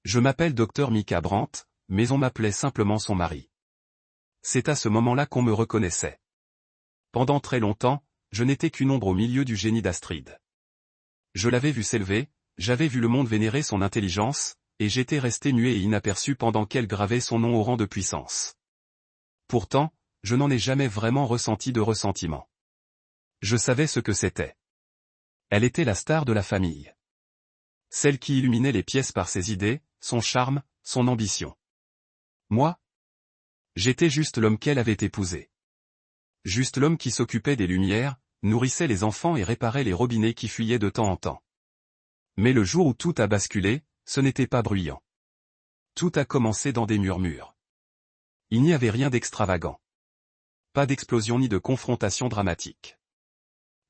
Je m'appelle Dr Mika Brandt, mais on m'appelait simplement son mari. C'est à ce moment-là qu'on me reconnaissait. Pendant très longtemps, je n'étais qu'une ombre au milieu du génie d'Astrid. Je l'avais vu s'élever, j'avais vu le monde vénérer son intelligence, et j'étais resté muet et inaperçu pendant qu'elle gravait son nom au rang de puissance. Pourtant, je n'en ai jamais vraiment ressenti de ressentiment. Je savais ce que c'était. Elle était la star de la famille. Celle qui illuminait les pièces par ses idées, son charme, son ambition. Moi? J'étais juste l'homme qu'elle avait épousé. Juste l'homme qui s'occupait des lumières, nourrissait les enfants et réparait les robinets qui fuyaient de temps en temps. Mais le jour où tout a basculé, ce n'était pas bruyant. Tout a commencé dans des murmures. Il n'y avait rien d'extravagant. Pas d'explosion ni de confrontation dramatique.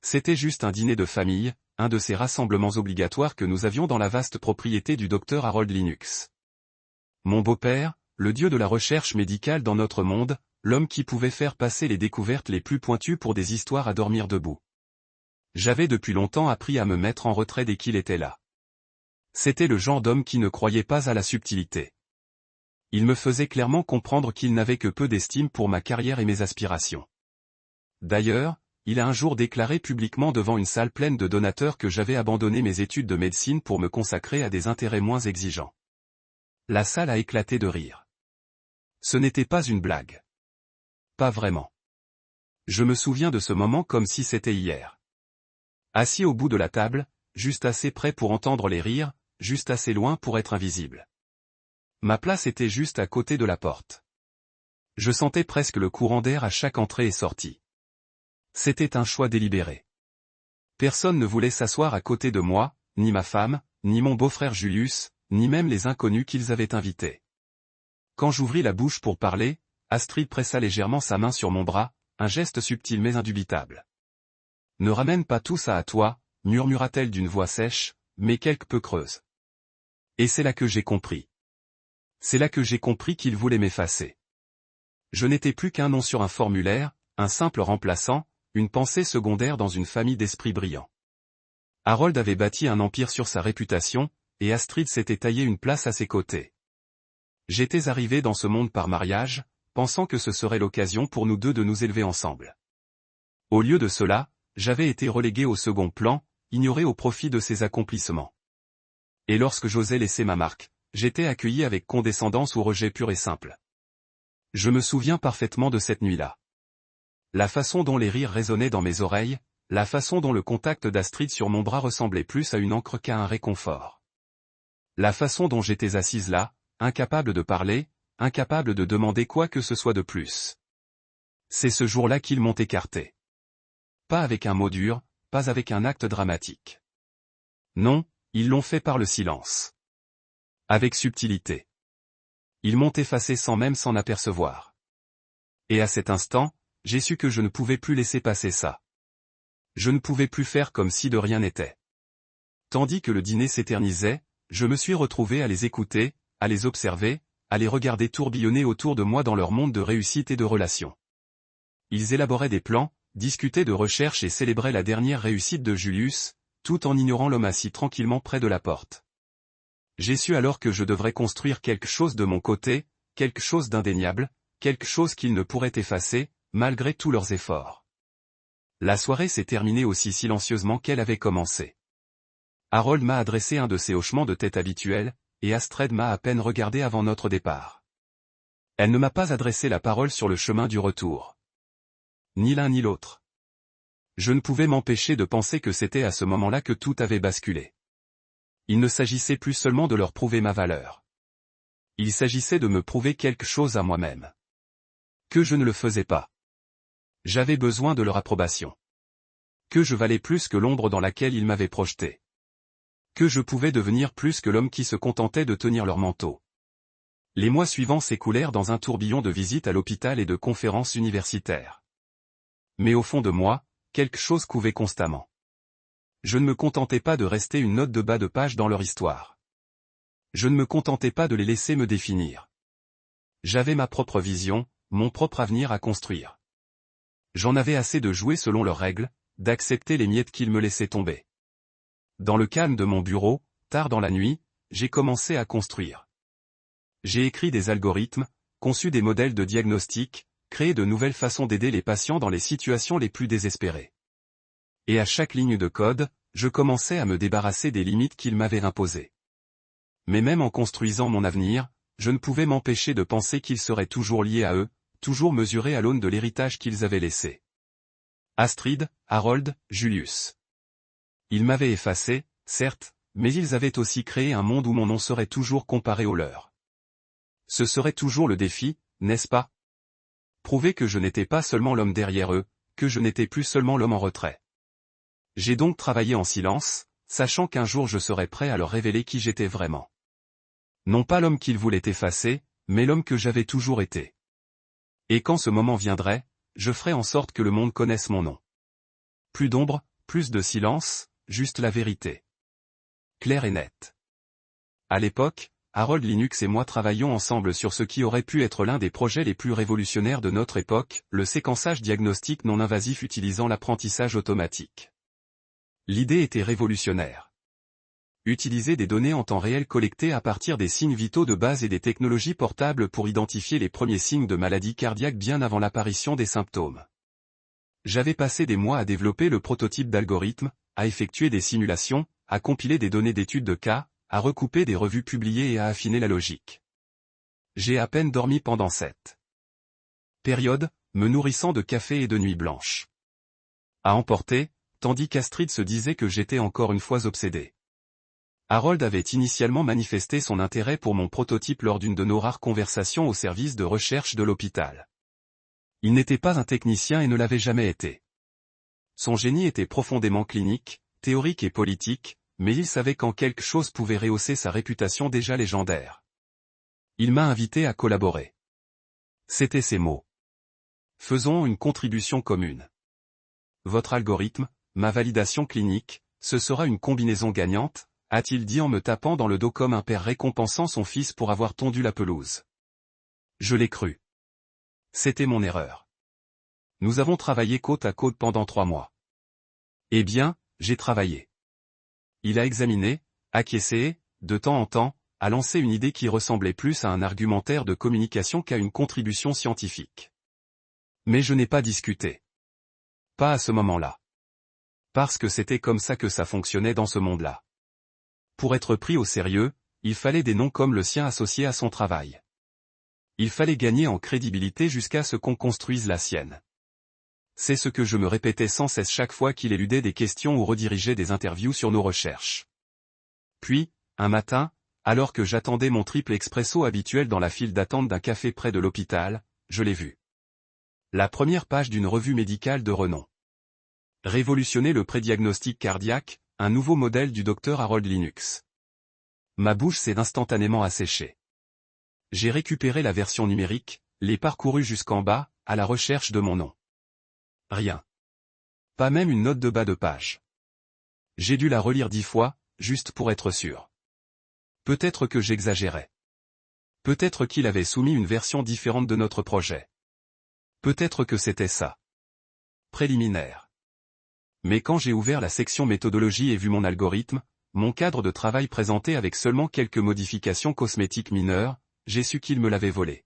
C'était juste un dîner de famille, un de ces rassemblements obligatoires que nous avions dans la vaste propriété du docteur Harold Linux. Mon beau-père, le dieu de la recherche médicale dans notre monde, l'homme qui pouvait faire passer les découvertes les plus pointues pour des histoires à dormir debout. J'avais depuis longtemps appris à me mettre en retrait dès qu'il était là. C'était le genre d'homme qui ne croyait pas à la subtilité. Il me faisait clairement comprendre qu'il n'avait que peu d'estime pour ma carrière et mes aspirations. D'ailleurs, il a un jour déclaré publiquement devant une salle pleine de donateurs que j'avais abandonné mes études de médecine pour me consacrer à des intérêts moins exigeants. La salle a éclaté de rire. Ce n'était pas une blague. Pas vraiment. Je me souviens de ce moment comme si c'était hier. Assis au bout de la table, juste assez près pour entendre les rires, juste assez loin pour être invisible. Ma place était juste à côté de la porte. Je sentais presque le courant d'air à chaque entrée et sortie. C'était un choix délibéré. Personne ne voulait s'asseoir à côté de moi, ni ma femme, ni mon beau-frère Julius, ni même les inconnus qu'ils avaient invités. Quand j'ouvris la bouche pour parler, Astrid pressa légèrement sa main sur mon bras, un geste subtil mais indubitable. « Ne ramène pas tout ça à toi », murmura-t-elle d'une voix sèche, mais quelque peu creuse. Et c'est là que j'ai compris. C'est là que j'ai compris qu'il voulait m'effacer. Je n'étais plus qu'un nom sur un formulaire, un simple remplaçant, une pensée secondaire dans une famille d'esprits brillants. Harold avait bâti un empire sur sa réputation, et Astrid s'était taillé une place à ses côtés. J'étais arrivé dans ce monde par mariage, pensant que ce serait l'occasion pour nous deux de nous élever ensemble. Au lieu de cela, j'avais été relégué au second plan, ignoré au profit de ses accomplissements. Et lorsque j'osais laisser ma marque, j'étais accueilli avec condescendance ou rejet pur et simple. Je me souviens parfaitement de cette nuit-là. La façon dont les rires résonnaient dans mes oreilles, la façon dont le contact d'Astrid sur mon bras ressemblait plus à une encre qu'à un réconfort. La façon dont j'étais assise là, incapable de parler, incapable de demander quoi que ce soit de plus. C'est ce jour-là qu'ils m'ont écarté. Pas avec un mot dur, pas avec un acte dramatique. Non, ils l'ont fait par le silence. Avec subtilité. Ils m'ont effacé sans même s'en apercevoir. Et à cet instant, j'ai su que je ne pouvais plus laisser passer ça. Je ne pouvais plus faire comme si de rien n'était. Tandis que le dîner s'éternisait, je me suis retrouvé à les écouter, à les observer, à les regarder tourbillonner autour de moi dans leur monde de réussite et de relations. Ils élaboraient des plans, discutaient de recherche et célébraient la dernière réussite de Julius, tout en ignorant l'homme assis tranquillement près de la porte. J'ai su alors que je devrais construire quelque chose de mon côté, quelque chose d'indéniable, quelque chose qu'ils ne pourraient effacer, malgré tous leurs efforts. La soirée s'est terminée aussi silencieusement qu'elle avait commencé. Harold m'a adressé un de ses hochements de tête habituels, et Astrid m'a à peine regardé avant notre départ. Elle ne m'a pas adressé la parole sur le chemin du retour. Ni l'un ni l'autre. Je ne pouvais m'empêcher de penser que c'était à ce moment-là que tout avait basculé. Il ne s'agissait plus seulement de leur prouver ma valeur. Il s'agissait de me prouver quelque chose à moi-même. Que je ne le faisais pas. J'avais besoin de leur approbation. Que je valais plus que l'ombre dans laquelle ils m'avaient projeté. Que je pouvais devenir plus que l'homme qui se contentait de tenir leur manteau. Les mois suivants s'écoulèrent dans un tourbillon de visites à l'hôpital et de conférences universitaires. Mais au fond de moi, quelque chose couvait constamment. Je ne me contentais pas de rester une note de bas de page dans leur histoire. Je ne me contentais pas de les laisser me définir. J'avais ma propre vision, mon propre avenir à construire. J'en avais assez de jouer selon leurs règles, d'accepter les miettes qu'ils me laissaient tomber. Dans le calme de mon bureau, tard dans la nuit, j'ai commencé à construire. J'ai écrit des algorithmes, conçu des modèles de diagnostic, créé de nouvelles façons d'aider les patients dans les situations les plus désespérées. Et à chaque ligne de code, je commençais à me débarrasser des limites qu'ils m'avaient imposées. Mais même en construisant mon avenir, je ne pouvais m'empêcher de penser qu'ils seraient toujours liés à eux, toujours mesurés à l'aune de l'héritage qu'ils avaient laissé. Astrid, Harold, Julius. Ils m'avaient effacé, certes, mais ils avaient aussi créé un monde où mon nom serait toujours comparé au leur. Ce serait toujours le défi, n'est-ce pas? Prouver que je n'étais pas seulement l'homme derrière eux, que je n'étais plus seulement l'homme en retrait. J'ai donc travaillé en silence, sachant qu'un jour je serais prêt à leur révéler qui j'étais vraiment. Non pas l'homme qu'ils voulaient effacer, mais l'homme que j'avais toujours été. Et quand ce moment viendrait, je ferai en sorte que le monde connaisse mon nom. Plus d'ombre, plus de silence, juste la vérité. Claire et nette. À l'époque, Harold Linux et moi travaillions ensemble sur ce qui aurait pu être l'un des projets les plus révolutionnaires de notre époque, le séquençage diagnostique non invasif utilisant l'apprentissage automatique. L'idée était révolutionnaire. Utiliser des données en temps réel collectées à partir des signes vitaux de base et des technologies portables pour identifier les premiers signes de maladie cardiaque bien avant l'apparition des symptômes. J'avais passé des mois à développer le prototype d'algorithme, à effectuer des simulations, à compiler des données d'études de cas, à recouper des revues publiées et à affiner la logique. J'ai à peine dormi pendant cette période, me nourrissant de café et de nuits blanches. À emporter, tandis qu'Astrid se disait que j'étais encore une fois obsédé. Harold avait initialement manifesté son intérêt pour mon prototype lors d'une de nos rares conversations au service de recherche de l'hôpital. Il n'était pas un technicien et ne l'avait jamais été. Son génie était profondément clinique, théorique et politique, mais il savait qu'en quelque chose pouvait rehausser sa réputation déjà légendaire. Il m'a invité à collaborer. C'étaient ses mots. Faisons une contribution commune. Votre algorithme, ma validation clinique, ce sera une combinaison gagnante, a-t-il dit en me tapant dans le dos comme un père récompensant son fils pour avoir tondu la pelouse. Je l'ai cru. C'était mon erreur. Nous avons travaillé côte à côte pendant 3 mois. Eh bien, j'ai travaillé. Il a examiné, acquiescé, de temps en temps, a lancé une idée qui ressemblait plus à un argumentaire de communication qu'à une contribution scientifique. Mais je n'ai pas discuté. Pas à ce moment-là. Parce que c'était comme ça que ça fonctionnait dans ce monde-là. Pour être pris au sérieux, il fallait des noms comme le sien associés à son travail. Il fallait gagner en crédibilité jusqu'à ce qu'on construise la sienne. C'est ce que je me répétais sans cesse chaque fois qu'il éludait des questions ou redirigeait des interviews sur nos recherches. Puis, un matin, alors que j'attendais mon triple expresso habituel dans la file d'attente d'un café près de l'hôpital, je l'ai vu. La première page d'une revue médicale de renom. Révolutionner le prédiagnostic cardiaque, un nouveau modèle du docteur Harold Linux. Ma bouche s'est instantanément asséchée. J'ai récupéré la version numérique, l'ai parcourue jusqu'en bas, à la recherche de mon nom. Rien. Pas même une note de bas de page. J'ai dû la relire 10 fois, juste pour être sûr. Peut-être que j'exagérais. Peut-être qu'il avait soumis une version différente de notre projet. Peut-être que c'était ça. Préliminaire. Mais quand j'ai ouvert la section méthodologie et vu mon algorithme, mon cadre de travail présenté avec seulement quelques modifications cosmétiques mineures, j'ai su qu'il me l'avait volé.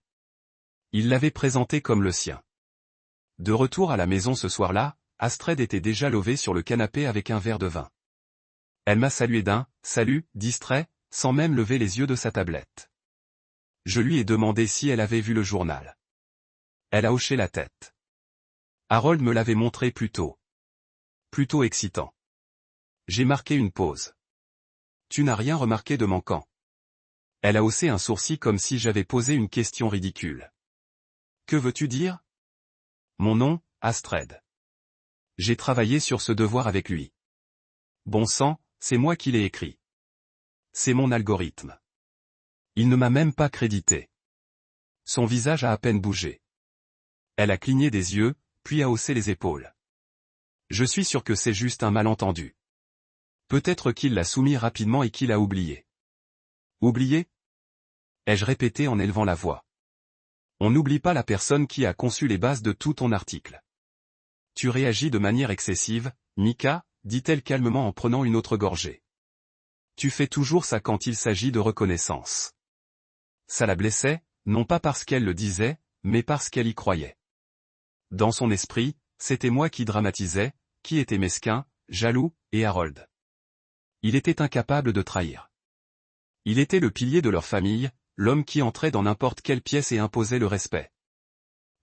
Il l'avait présenté comme le sien. De retour à la maison ce soir-là, Astrid était déjà levée sur le canapé avec un verre de vin. Elle m'a salué d'un « salut » distrait, sans même lever les yeux de sa tablette. Je lui ai demandé si elle avait vu le journal. Elle a hoché la tête. Harold me l'avait montré plus tôt. Plutôt excitant. J'ai marqué une pause. Tu n'as rien remarqué de manquant. Elle a haussé un sourcil comme si j'avais posé une question ridicule. Que veux-tu dire? Mon nom, Astrid. J'ai travaillé sur ce devoir avec lui. Bon sang, c'est moi qui l'ai écrit. C'est mon algorithme. Il ne m'a même pas crédité. Son visage a à peine bougé. Elle a cligné des yeux, puis a haussé les épaules. Je suis sûr que c'est juste un malentendu. Peut-être qu'il l'a soumis rapidement et qu'il a oublié. Oublié? Ai-je répété en élevant la voix. On n'oublie pas la personne qui a conçu les bases de tout ton article. Tu réagis de manière excessive, Mika, dit-elle calmement en prenant une autre gorgée. Tu fais toujours ça quand il s'agit de reconnaissance. Ça la blessait, non pas parce qu'elle le disait, mais parce qu'elle y croyait. Dans son esprit, c'était moi qui dramatisais, qui était mesquin, jaloux, et Harold. Il était incapable de trahir. Il était le pilier de leur famille, l'homme qui entrait dans n'importe quelle pièce et imposait le respect.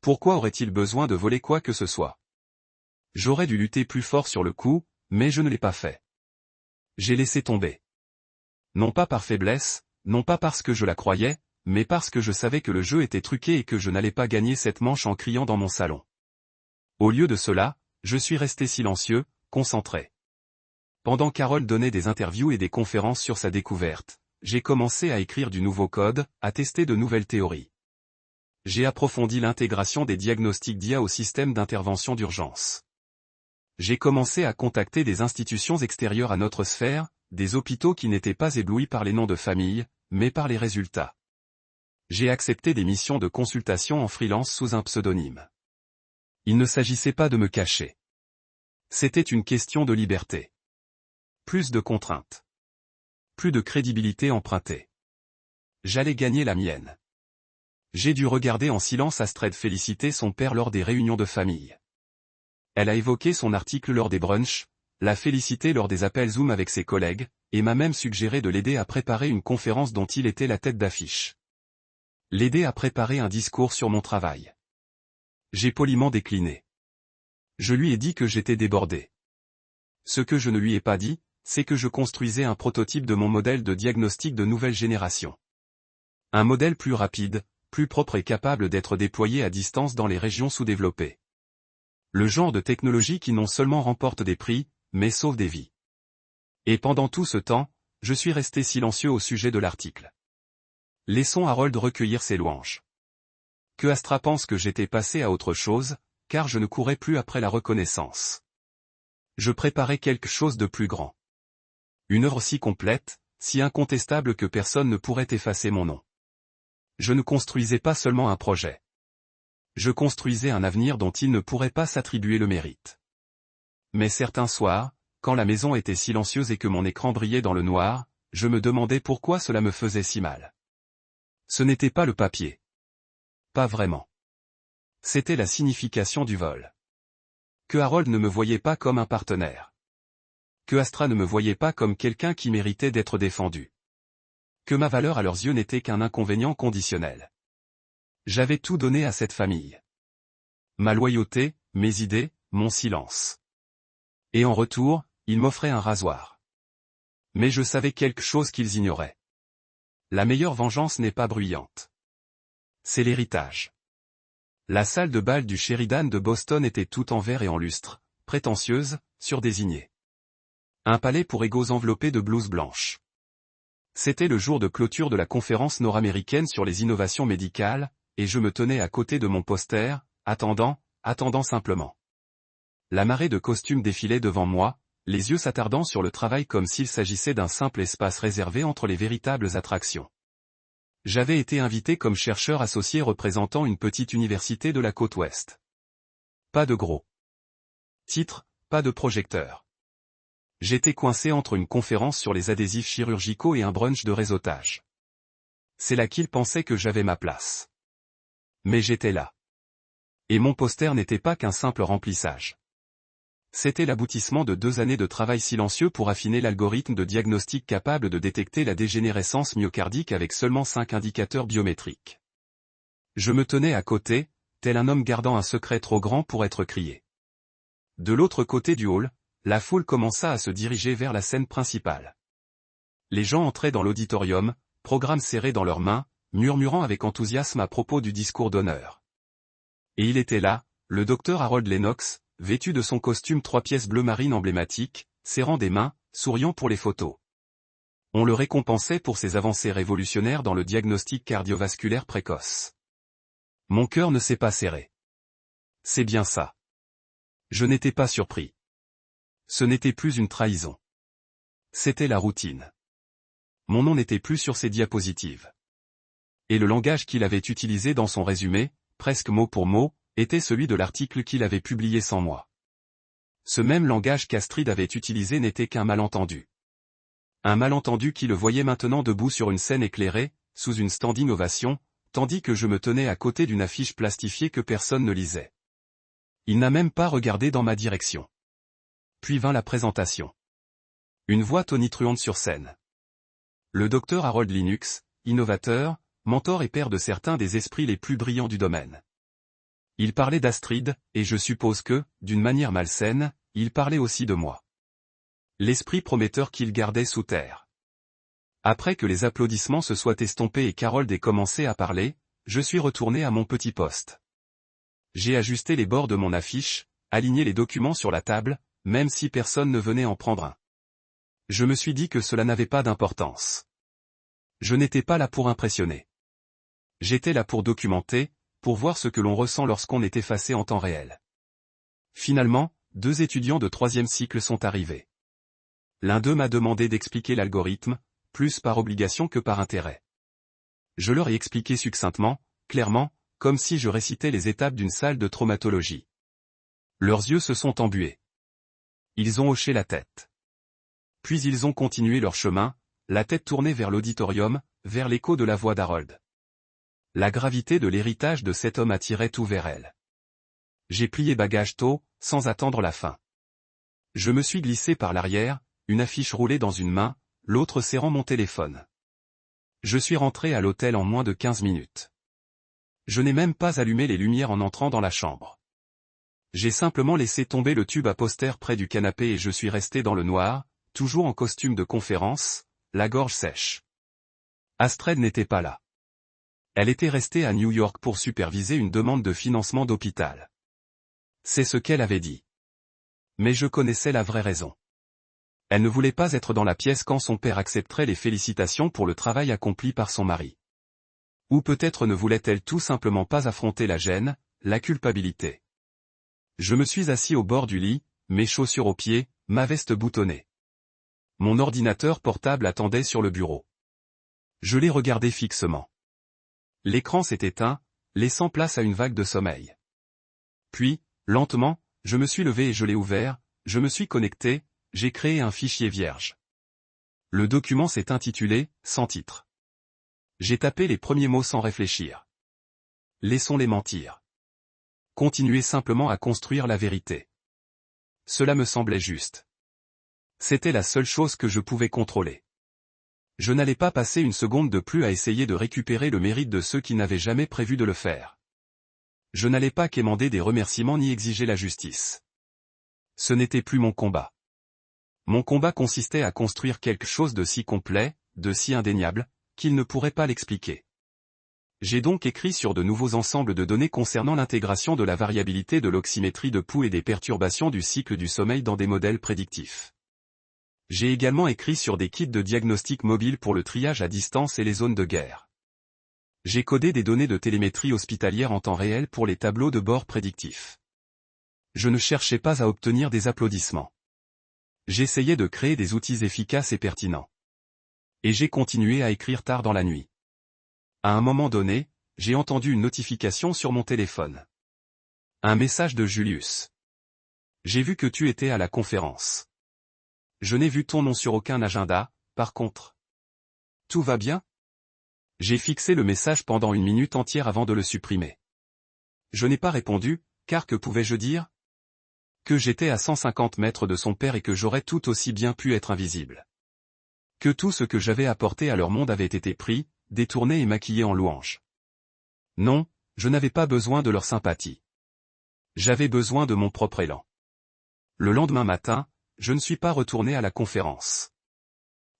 Pourquoi aurait-il besoin de voler quoi que ce soit? J'aurais dû lutter plus fort sur le coup, mais je ne l'ai pas fait. J'ai laissé tomber. Non pas par faiblesse, non pas parce que je la croyais, mais parce que je savais que le jeu était truqué et que je n'allais pas gagner cette manche en criant dans mon salon. Au lieu de cela, je suis resté silencieux, concentré. Pendant qu'Harold donnait des interviews et des conférences sur sa découverte, j'ai commencé à écrire du nouveau code, à tester de nouvelles théories. J'ai approfondi l'intégration des diagnostics d'IA au système d'intervention d'urgence. J'ai commencé à contacter des institutions extérieures à notre sphère, des hôpitaux qui n'étaient pas éblouis par les noms de famille, mais par les résultats. J'ai accepté des missions de consultation en freelance sous un pseudonyme. Il ne s'agissait pas de me cacher. C'était une question de liberté. Plus de contraintes. Plus de crédibilité empruntée. J'allais gagner la mienne. J'ai dû regarder en silence Astrid féliciter son père lors des réunions de famille. Elle a évoqué son article lors des brunchs, l'a félicité lors des appels Zoom avec ses collègues, et m'a même suggéré de l'aider à préparer une conférence dont il était la tête d'affiche. L'aider à préparer un discours sur mon travail. J'ai poliment décliné. Je lui ai dit que j'étais débordé. Ce que je ne lui ai pas dit, c'est que je construisais un prototype de mon modèle de diagnostic de nouvelle génération. Un modèle plus rapide, plus propre et capable d'être déployé à distance dans les régions sous-développées. Le genre de technologie qui non seulement remporte des prix, mais sauve des vies. Et pendant tout ce temps, je suis resté silencieux au sujet de l'article. Laissons Harold recueillir ses louanges. Que Astra pense que j'étais passé à autre chose, car je ne courais plus après la reconnaissance. Je préparais quelque chose de plus grand. Une œuvre si complète, si incontestable que personne ne pourrait effacer mon nom. Je ne construisais pas seulement un projet. Je construisais un avenir dont il ne pourrait pas s'attribuer le mérite. Mais certains soirs, quand la maison était silencieuse et que mon écran brillait dans le noir, je me demandais pourquoi cela me faisait si mal. Ce n'était pas le papier. Pas vraiment. C'était la signification du vol. Que Harold ne me voyait pas comme un partenaire. Que Astra ne me voyait pas comme quelqu'un qui méritait d'être défendu. Que ma valeur à leurs yeux n'était qu'un inconvénient conditionnel. J'avais tout donné à cette famille. Ma loyauté, mes idées, mon silence. Et en retour, ils m'offraient un rasoir. Mais je savais quelque chose qu'ils ignoraient. La meilleure vengeance n'est pas bruyante. C'est l'héritage. La salle de bal du Sheridan de Boston était toute en verre et en lustre, prétentieuse, surdésignée. Un palais pour égaux enveloppé de blouses blanches. C'était le jour de clôture de la conférence nord-américaine sur les innovations médicales, et je me tenais à côté de mon poster, attendant simplement. La marée de costumes défilait devant moi, les yeux s'attardant sur le travail comme s'il s'agissait d'un simple espace réservé entre les véritables attractions. J'avais été invité comme chercheur associé représentant une petite université de la côte ouest. Pas de gros titre, pas de projecteur. J'étais coincé entre une conférence sur les adhésifs chirurgicaux et un brunch de réseautage. C'est là qu'ils pensaient que j'avais ma place. Mais j'étais là. Et mon poster n'était pas qu'un simple remplissage. C'était l'aboutissement de 2 années de travail silencieux pour affiner l'algorithme de diagnostic capable de détecter la dégénérescence myocardique avec seulement 5 indicateurs biométriques. Je me tenais à côté, tel un homme gardant un secret trop grand pour être crié. De l'autre côté du hall, la foule commença à se diriger vers la scène principale. Les gens entraient dans l'auditorium, programmes serrés dans leurs mains, murmurant avec enthousiasme à propos du discours d'honneur. Et il était là, le docteur Harold Lennox, vêtu de son costume 3 pièces bleu marine emblématique, serrant des mains, souriant pour les photos. On le récompensait pour ses avancées révolutionnaires dans le diagnostic cardiovasculaire précoce. Mon cœur ne s'est pas serré. C'est bien ça. Je n'étais pas surpris. Ce n'était plus une trahison. C'était la routine. Mon nom n'était plus sur ses diapositives. Et le langage qu'il avait utilisé dans son résumé, presque mot pour mot, était celui de l'article qu'il avait publié sans moi. Ce même langage qu'Astrid avait utilisé n'était qu'un malentendu. Un malentendu qui le voyait maintenant debout sur une scène éclairée, sous une standing ovation, tandis que je me tenais à côté d'une affiche plastifiée que personne ne lisait. Il n'a même pas regardé dans ma direction. Puis vint la présentation. Une voix tonitruante sur scène. Le docteur Harold Linux, innovateur, mentor et père de certains des esprits les plus brillants du domaine. Il parlait d'Astrid, et je suppose que, d'une manière malsaine, il parlait aussi de moi. L'esprit prometteur qu'il gardait sous terre. Après que les applaudissements se soient estompés et qu'Harold ait commencé à parler, je suis retourné à mon petit poste. J'ai ajusté les bords de mon affiche, aligné les documents sur la table, même si personne ne venait en prendre un. Je me suis dit que cela n'avait pas d'importance. Je n'étais pas là pour impressionner. J'étais là pour documenter, pour voir ce que l'on ressent lorsqu'on est effacé en temps réel. Finalement, 2 étudiants de 3e cycle sont arrivés. L'un d'eux m'a demandé d'expliquer l'algorithme, plus par obligation que par intérêt. Je leur ai expliqué succinctement, clairement, comme si je récitais les étapes d'une salle de traumatologie. Leurs yeux se sont embués. Ils ont hoché la tête. Puis ils ont continué leur chemin, la tête tournée vers l'auditorium, vers l'écho de la voix d'Harold. La gravité de l'héritage de cet homme attirait tout vers elle. J'ai plié bagages tôt, sans attendre la fin. Je me suis glissé par l'arrière, une affiche roulée dans une main, l'autre serrant mon téléphone. Je suis rentré à l'hôtel en moins de 15 minutes. Je n'ai même pas allumé les lumières en entrant dans la chambre. J'ai simplement laissé tomber le tube à poster près du canapé et je suis resté dans le noir, toujours en costume de conférence, la gorge sèche. Astrid n'était pas là. Elle était restée à New York pour superviser une demande de financement d'hôpital. C'est ce qu'elle avait dit. Mais je connaissais la vraie raison. Elle ne voulait pas être dans la pièce quand son père accepterait les félicitations pour le travail accompli par son mari. Ou peut-être ne voulait-elle tout simplement pas affronter la gêne, la culpabilité. Je me suis assis au bord du lit, mes chaussures aux pieds, ma veste boutonnée. Mon ordinateur portable attendait sur le bureau. Je l'ai regardé fixement. L'écran s'est éteint, laissant place à une vague de sommeil. Puis, lentement, je me suis levé et je l'ai ouvert, je me suis connecté, j'ai créé un fichier vierge. Le document s'est intitulé « Sans titre ». J'ai tapé les premiers mots sans réfléchir. Laissons-les mentir. Continuez simplement à construire la vérité. Cela me semblait juste. C'était la seule chose que je pouvais contrôler. Je n'allais pas passer une seconde de plus à essayer de récupérer le mérite de ceux qui n'avaient jamais prévu de le faire. Je n'allais pas quémander des remerciements ni exiger la justice. Ce n'était plus mon combat. Mon combat consistait à construire quelque chose de si complet, de si indéniable, qu'il ne pourrait pas l'expliquer. J'ai donc écrit sur de nouveaux ensembles de données concernant l'intégration de la variabilité de l'oxymétrie de pouls et des perturbations du cycle du sommeil dans des modèles prédictifs. J'ai également écrit sur des kits de diagnostic mobile pour le triage à distance et les zones de guerre. J'ai codé des données de télémétrie hospitalière en temps réel pour les tableaux de bord prédictifs. Je ne cherchais pas à obtenir des applaudissements. J'essayais de créer des outils efficaces et pertinents. Et j'ai continué à écrire tard dans la nuit. À un moment donné, j'ai entendu une notification sur mon téléphone. Un message de Julius. J'ai vu que tu étais à la conférence. Je n'ai vu ton nom sur aucun agenda, par contre. Tout va bien? J'ai fixé le message pendant 1 minute entière avant de le supprimer. Je n'ai pas répondu, car que pouvais-je dire? Que j'étais à 150 mètres de son père et que j'aurais tout aussi bien pu être invisible. Que tout ce que j'avais apporté à leur monde avait été pris, détourné et maquillé en louange. Non, je n'avais pas besoin de leur sympathie. J'avais besoin de mon propre élan. Le lendemain matin, je ne suis pas retourné à la conférence.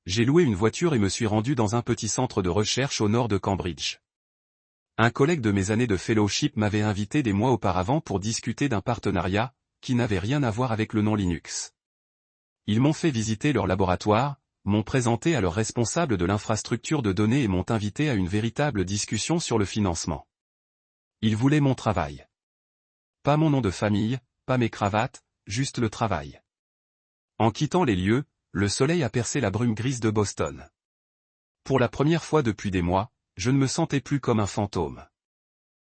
J'ai loué une voiture et me suis rendu dans un petit centre de recherche au nord de Cambridge. Un collègue de mes années de fellowship m'avait invité des mois auparavant pour discuter d'un partenariat, qui n'avait rien à voir avec le nom Linux. Ils m'ont fait visiter leur laboratoire, m'ont présenté à leur responsable de l'infrastructure de données et m'ont invité à une véritable discussion sur le financement. Ils voulaient mon travail. Pas mon nom de famille, pas mes cravates, juste le travail. En quittant les lieux, le soleil a percé la brume grise de Boston. Pour la première fois depuis des mois, je ne me sentais plus comme un fantôme.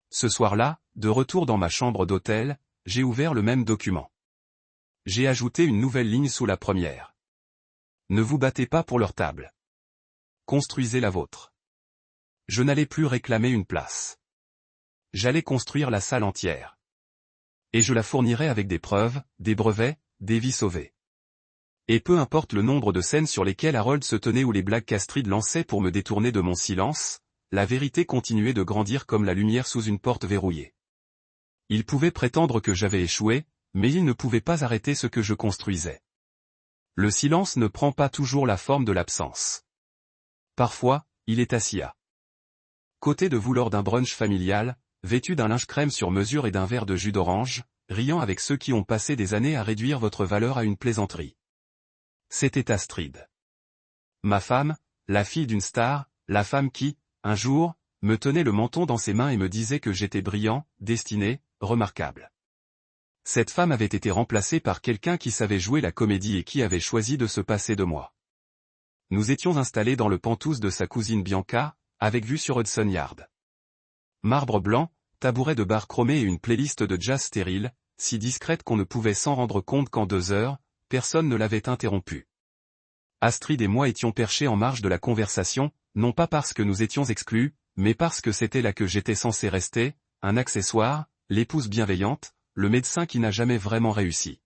Ce soir-là, de retour dans ma chambre d'hôtel, j'ai ouvert le même document. J'ai ajouté une nouvelle ligne sous la première. Ne vous battez pas pour leur table. Construisez la vôtre. Je n'allais plus réclamer une place. J'allais construire la salle entière. Et je la fournirais avec des preuves, des brevets, des vies sauvées. Et peu importe le nombre de scènes sur lesquelles Harold se tenait ou les blagues qu'Astrid lançait pour me détourner de mon silence, la vérité continuait de grandir comme la lumière sous une porte verrouillée. Il pouvait prétendre que j'avais échoué, mais il ne pouvait pas arrêter ce que je construisais. Le silence ne prend pas toujours la forme de l'absence. Parfois, il est assis à côté de vous lors d'un brunch familial, vêtu d'un linge crème sur mesure et d'un verre de jus d'orange, riant avec ceux qui ont passé des années à réduire votre valeur à une plaisanterie. C'était Astrid. Ma femme, la fille d'une star, la femme qui, un jour, me tenait le menton dans ses mains et me disait que j'étais brillant, destiné, remarquable. Cette femme avait été remplacée par quelqu'un qui savait jouer la comédie et qui avait choisi de se passer de moi. Nous étions installés dans le penthouse de sa cousine Bianca, avec vue sur Hudson Yard. Marbre blanc, tabouret de bar chromé et une playlist de jazz stérile, si discrète qu'on ne pouvait s'en rendre compte qu'en 2 heures, personne ne l'avait interrompu. Astrid et moi étions perchés en marge de la conversation, non pas parce que nous étions exclus, mais parce que c'était là que j'étais censé rester, un accessoire, l'épouse bienveillante, le médecin qui n'a jamais vraiment réussi.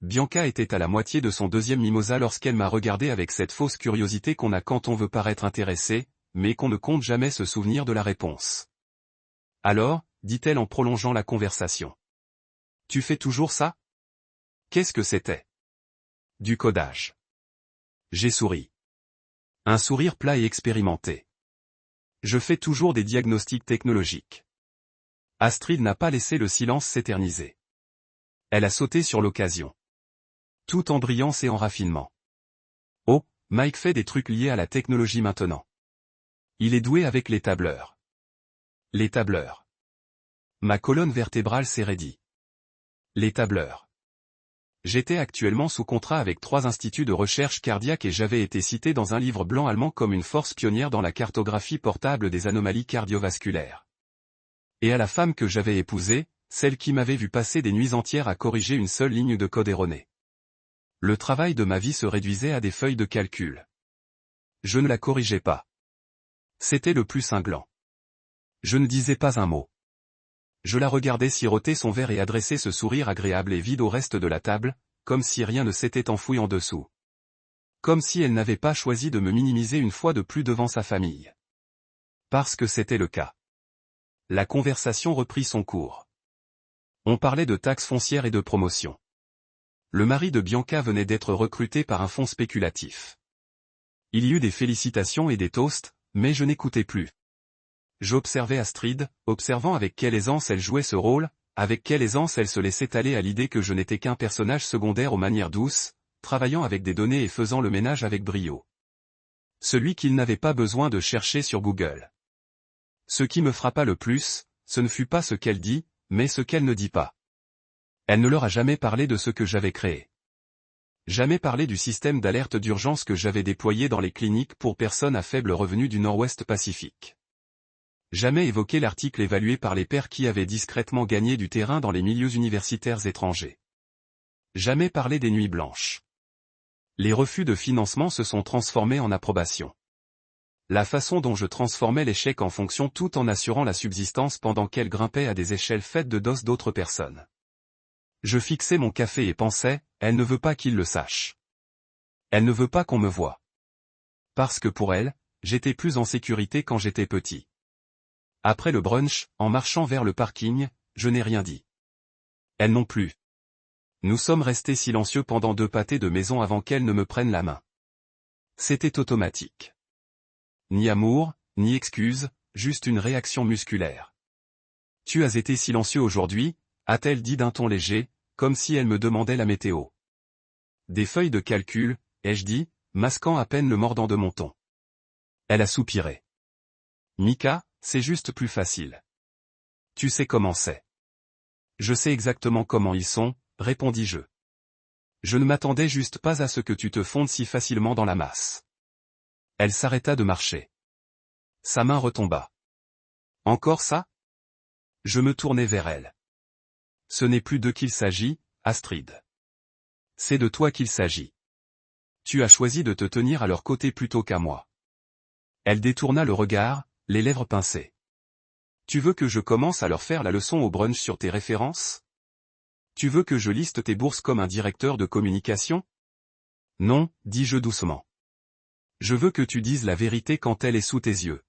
Bianca était à la moitié de son 2e mimosa lorsqu'elle m'a regardé avec cette fausse curiosité qu'on a quand on veut paraître intéressé, mais qu'on ne compte jamais se souvenir de la réponse. Alors, dit-elle en prolongeant la conversation. Tu fais toujours ça? Qu'est-ce que c'était? Du codage. J'ai souri. Un sourire plat et expérimenté. Je fais toujours des diagnostics technologiques. Astrid n'a pas laissé le silence s'éterniser. Elle a sauté sur l'occasion. Tout en brillance et en raffinement. Oh, Mike fait des trucs liés à la technologie maintenant. Il est doué avec les tableurs. Les tableurs. Ma colonne vertébrale s'est raidie. Les tableurs. J'étais actuellement sous contrat avec 3 instituts de recherche cardiaque et j'avais été cité dans un livre blanc allemand comme une force pionnière dans la cartographie portable des anomalies cardiovasculaires. Et à la femme que j'avais épousée, celle qui m'avait vu passer des nuits entières à corriger une seule ligne de code erronée. Le travail de ma vie se réduisait à des feuilles de calcul. Je ne la corrigeais pas. C'était le plus cinglant. Je ne disais pas un mot. Je la regardais siroter son verre et adresser ce sourire agréable et vide au reste de la table, comme si rien ne s'était enfoui en dessous. Comme si elle n'avait pas choisi de me minimiser une fois de plus devant sa famille. Parce que c'était le cas. La conversation reprit son cours. On parlait de taxes foncières et de promotion. Le mari de Bianca venait d'être recruté par un fonds spéculatif. Il y eut des félicitations et des toasts, mais je n'écoutais plus. J'observais Astrid, observant avec quelle aisance elle jouait ce rôle, avec quelle aisance elle se laissait aller à l'idée que je n'étais qu'un personnage secondaire aux manières douces, travaillant avec des données et faisant le ménage avec brio. Celui qu'il n'avait pas besoin de chercher sur Google. Ce qui me frappa le plus, ce ne fut pas ce qu'elle dit, mais ce qu'elle ne dit pas. Elle ne leur a jamais parlé de ce que j'avais créé. Jamais parlé du système d'alerte d'urgence que j'avais déployé dans les cliniques pour personnes à faible revenu du Nord-Ouest Pacifique. Jamais évoqué l'article évalué par les pairs qui avaient discrètement gagné du terrain dans les milieux universitaires étrangers. Jamais parlé des nuits blanches. Les refus de financement se sont transformés en approbation. La façon dont je transformais l'échec en fonction tout en assurant la subsistance pendant qu'elle grimpait à des échelles faites de dos d'autres personnes. Je fixais mon café et pensais, elle ne veut pas qu'il le sache. Elle ne veut pas qu'on me voie. Parce que pour elle, j'étais plus en sécurité quand j'étais petit. Après le brunch, en marchant vers le parking, je n'ai rien dit. Elle non plus. Nous sommes restés silencieux pendant 2 pâtés de maison avant qu'elle ne me prenne la main. C'était automatique. Ni amour, ni excuse, juste une réaction musculaire. Tu as été silencieux aujourd'hui, a-t-elle dit d'un ton léger, comme si elle me demandait la météo. Des feuilles de calcul, ai-je dit, masquant à peine le mordant de mon ton. Elle a soupiré. Mika, c'est juste plus facile. Tu sais comment c'est. Je sais exactement comment ils sont, répondis-je. Je ne m'attendais juste pas à ce que tu te fondes si facilement dans la masse. Elle s'arrêta de marcher. Sa main retomba. Encore ça? Je me tournai vers elle. Ce n'est plus d'eux qu'il s'agit, Astrid. C'est de toi qu'il s'agit. Tu as choisi de te tenir à leur côté plutôt qu'à moi. Elle détourna le regard, les lèvres pincées. Tu veux que je commence à leur faire la leçon au brunch sur tes références? Tu veux que je liste tes bourses comme un directeur de communication? Non, dis-je doucement. Je veux que tu dises la vérité quand elle est sous tes yeux.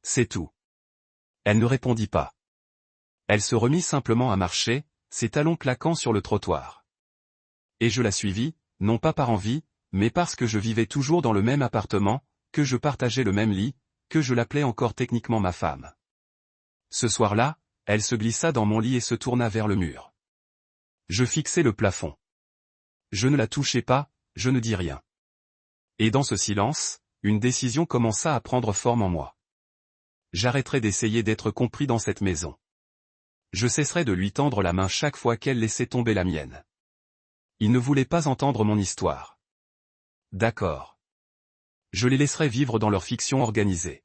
C'est tout. Elle ne répondit pas. Elle se remit simplement à marcher, ses talons claquant sur le trottoir. Et je la suivis, non pas par envie, mais parce que je vivais toujours dans le même appartement, que je partageais le même lit, que je l'appelais encore techniquement ma femme. Ce soir-là, elle se glissa dans mon lit et se tourna vers le mur. Je fixai le plafond. Je ne la touchai pas, je ne dis rien. Et dans ce silence, une décision commença à prendre forme en moi. J'arrêterai d'essayer d'être compris dans cette maison. Je cesserai de lui tendre la main chaque fois qu'elle laissait tomber la mienne. Il ne voulait pas entendre mon histoire. D'accord. Je les laisserai vivre dans leur fiction organisée.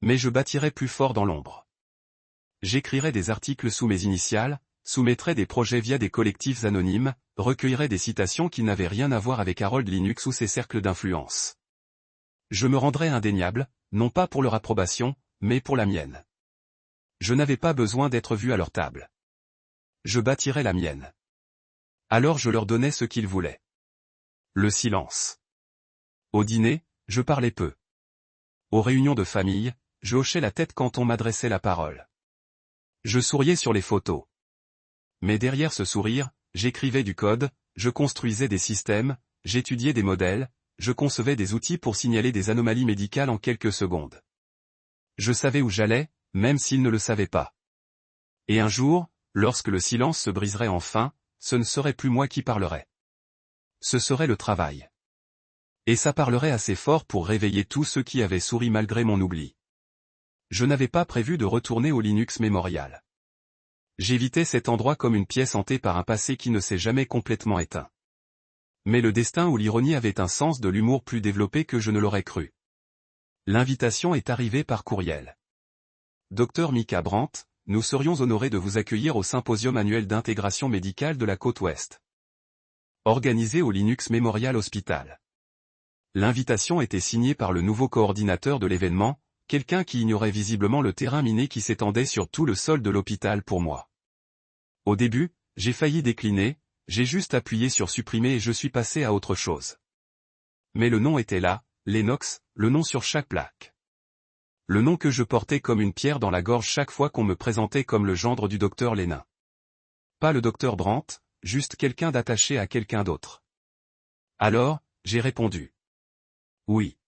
Mais je bâtirai plus fort dans l'ombre. J'écrirai des articles sous mes initiales, soumettrai des projets via des collectifs anonymes, recueillerai des citations qui n'avaient rien à voir avec Harold Linux ou ses cercles d'influence. Je me rendrai indéniable, non pas pour leur approbation, mais pour la mienne. Je n'avais pas besoin d'être vu à leur table. Je bâtirais la mienne. Alors je leur donnais ce qu'ils voulaient. Le silence. Au dîner, je parlais peu. Aux réunions de famille, je hochais la tête quand on m'adressait la parole. Je souriais sur les photos. Mais derrière ce sourire, j'écrivais du code, je construisais des systèmes, j'étudiais des modèles, je concevais des outils pour signaler des anomalies médicales en quelques secondes. Je savais où j'allais, même s'ils ne le savaient pas. Et un jour, lorsque le silence se briserait enfin, ce ne serait plus moi qui parlerais. Ce serait le travail. Et ça parlerait assez fort pour réveiller tous ceux qui avaient souri malgré mon oubli. Je n'avais pas prévu de retourner au Linux Memorial. J'évitais cet endroit comme une pièce hantée par un passé qui ne s'est jamais complètement éteint. Mais le destin ou l'ironie avait un sens de l'humour plus développé que je ne l'aurais cru. L'invitation est arrivée par courriel. Dr Mika Brandt, nous serions honorés de vous accueillir au symposium annuel d'intégration médicale de la côte ouest. Organisé au Linux Memorial Hospital. L'invitation était signée par le nouveau coordinateur de l'événement, quelqu'un qui ignorait visiblement le terrain miné qui s'étendait sur tout le sol de l'hôpital pour moi. Au début, j'ai failli décliner, j'ai juste appuyé sur supprimer et je suis passé à autre chose. Mais le nom était là, Lennox, le nom sur chaque plaque. Le nom que je portais comme une pierre dans la gorge chaque fois qu'on me présentait comme le gendre du docteur Lénin. Pas le docteur Brandt, juste quelqu'un d'attaché à quelqu'un d'autre. Alors, j'ai répondu. Oui.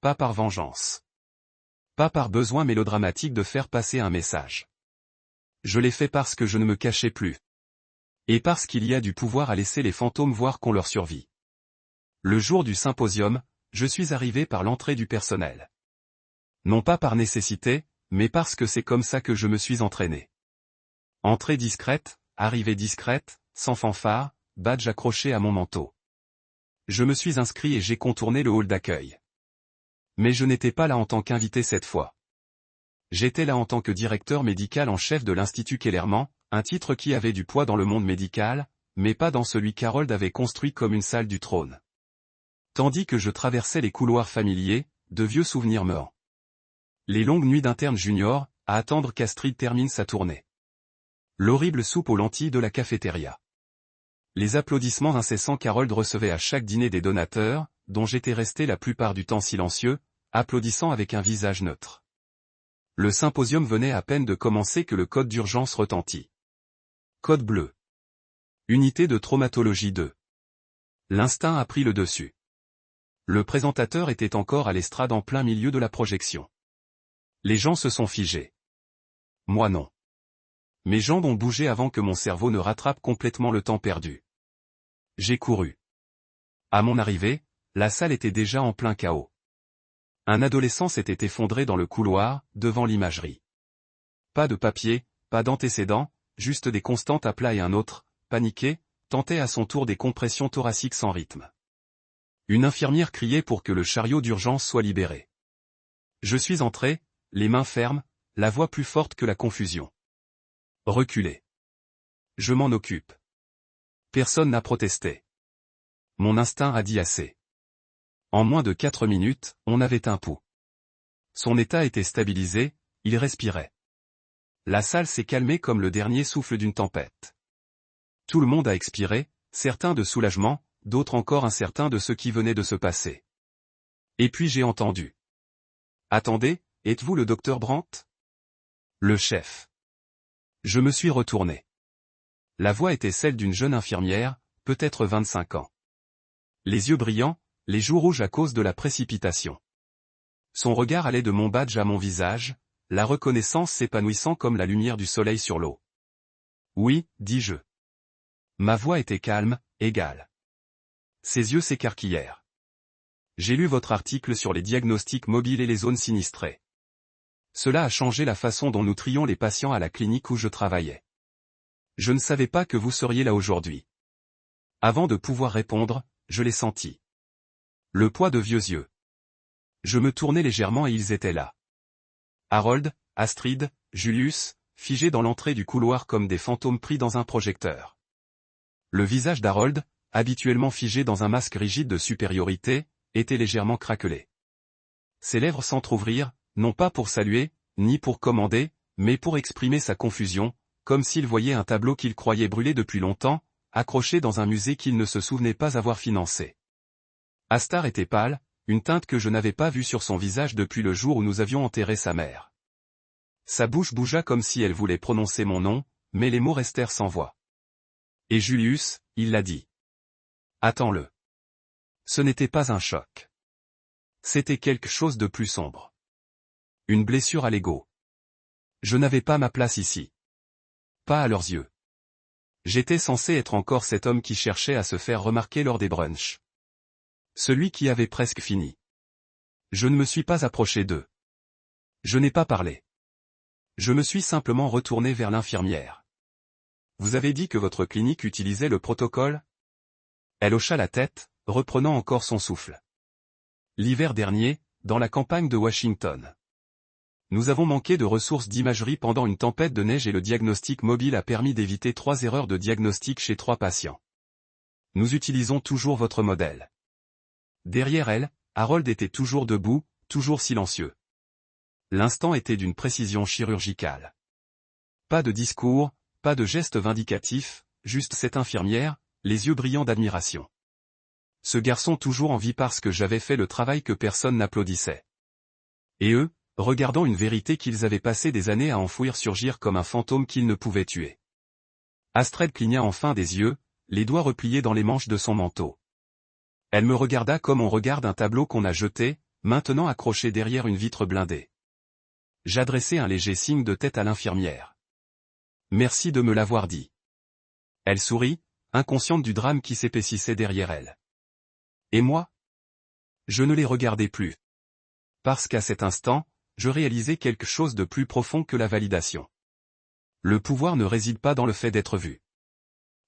Pas par vengeance. Pas par besoin mélodramatique de faire passer un message. Je l'ai fait parce que je ne me cachais plus. Et parce qu'il y a du pouvoir à laisser les fantômes voir qu'on leur survit. Le jour du symposium, je suis arrivé par l'entrée du personnel. Non pas par nécessité, mais parce que c'est comme ça que je me suis entraîné. Entrée discrète, arrivée discrète, sans fanfare, badge accroché à mon manteau. Je me suis inscrit et j'ai contourné le hall d'accueil. Mais je n'étais pas là en tant qu'invité cette fois. J'étais là en tant que directeur médical en chef de l'Institut Kellerman, un titre qui avait du poids dans le monde médical, mais pas dans celui qu'Harold avait construit comme une salle du trône. Tandis que je traversais les couloirs familiers, de vieux souvenirs meurent. Les longues nuits d'interne junior, à attendre qu'Astrid termine sa tournée. L'horrible soupe aux lentilles de la cafétéria. Les applaudissements incessants qu'Harold recevait à chaque dîner des donateurs, dont j'étais resté la plupart du temps silencieux, applaudissant avec un visage neutre. Le symposium venait à peine de commencer que le code d'urgence retentit. Code bleu. Unité de traumatologie 2. L'instinct a pris le dessus. Le présentateur était encore à l'estrade en plein milieu de la projection. Les gens se sont figés. Moi non. Mes jambes ont bougé avant que mon cerveau ne rattrape complètement le temps perdu. J'ai couru. À mon arrivée, la salle était déjà en plein chaos. Un adolescent s'était effondré dans le couloir, devant l'imagerie. Pas de papier, pas d'antécédents, juste des constantes à plat et un autre, paniqué, tentait à son tour des compressions thoraciques sans rythme. Une infirmière criait pour que le chariot d'urgence soit libéré. Je suis entré, les mains fermes, la voix plus forte que la confusion. Reculez. Je m'en occupe. Personne n'a protesté. Mon instinct a dit assez. En moins de 4 minutes, on avait un pouls. Son état était stabilisé, il respirait. La salle s'est calmée comme le dernier souffle d'une tempête. Tout le monde a expiré, certains de soulagement, d'autres encore incertains de ce qui venait de se passer. Et puis j'ai entendu. « Attendez, êtes-vous le docteur Brandt ?» Le chef. Je me suis retourné. La voix était celle d'une jeune infirmière, peut-être 25 ans. Les yeux brillants, les joues rouges à cause de la précipitation. Son regard allait de mon badge à mon visage, la reconnaissance s'épanouissant comme la lumière du soleil sur l'eau. « Oui, dis-je. » Ma voix était calme, égale. Ses yeux s'écarquillèrent. « J'ai lu votre article sur les diagnostics mobiles et les zones sinistrées. Cela a changé la façon dont nous trions les patients à la clinique où je travaillais. Je ne savais pas que vous seriez là aujourd'hui. » Avant de pouvoir répondre, je l'ai senti. Le poids de vieux yeux. Je me tournai légèrement et ils étaient là. Harold, Astrid, Julius, figés dans l'entrée du couloir comme des fantômes pris dans un projecteur. Le visage d'Harold, habituellement figé dans un masque rigide de supériorité, était légèrement craquelé. Ses lèvres s'entr'ouvrirent, non pas pour saluer, ni pour commander, mais pour exprimer sa confusion, comme s'il voyait un tableau qu'il croyait brûlé depuis longtemps, accroché dans un musée qu'il ne se souvenait pas avoir financé. Astar était pâle, une teinte que je n'avais pas vue sur son visage depuis le jour où nous avions enterré sa mère. Sa bouche bougea comme si elle voulait prononcer mon nom, mais les mots restèrent sans voix. Et Julius, il l'a dit. Attends-le. Ce n'était pas un choc. C'était quelque chose de plus sombre. Une blessure à l'ego. Je n'avais pas ma place ici. Pas à leurs yeux. J'étais censé être encore cet homme qui cherchait à se faire remarquer lors des brunchs. Celui qui avait presque fini. Je ne me suis pas approché d'eux. Je n'ai pas parlé. Je me suis simplement retourné vers l'infirmière. Vous avez dit que votre clinique utilisait le protocole ? Elle hocha la tête, reprenant encore son souffle. L'hiver dernier, dans la campagne de Washington. Nous avons manqué de ressources d'imagerie pendant une tempête de neige et le diagnostic mobile a permis d'éviter 3 erreurs de diagnostic chez 3 patients. Nous utilisons toujours votre modèle. Derrière elle, Harold était toujours debout, toujours silencieux. L'instant était d'une précision chirurgicale. Pas de discours, pas de geste vindicatif, juste cette infirmière, les yeux brillants d'admiration. Ce garçon toujours en vie parce que j'avais fait le travail que personne n'applaudissait. Et eux, regardant une vérité qu'ils avaient passé des années à enfouir surgir comme un fantôme qu'ils ne pouvaient tuer. Astrid cligna enfin des yeux, les doigts repliés dans les manches de son manteau. Elle me regarda comme on regarde un tableau qu'on a jeté, maintenant accroché derrière une vitre blindée. J'adressai un léger signe de tête à l'infirmière. Merci de me l'avoir dit. Elle sourit, inconsciente du drame qui s'épaississait derrière elle. Et moi ? Je ne les regardais plus. Parce qu'à cet instant, je réalisais quelque chose de plus profond que la validation. Le pouvoir ne réside pas dans le fait d'être vu.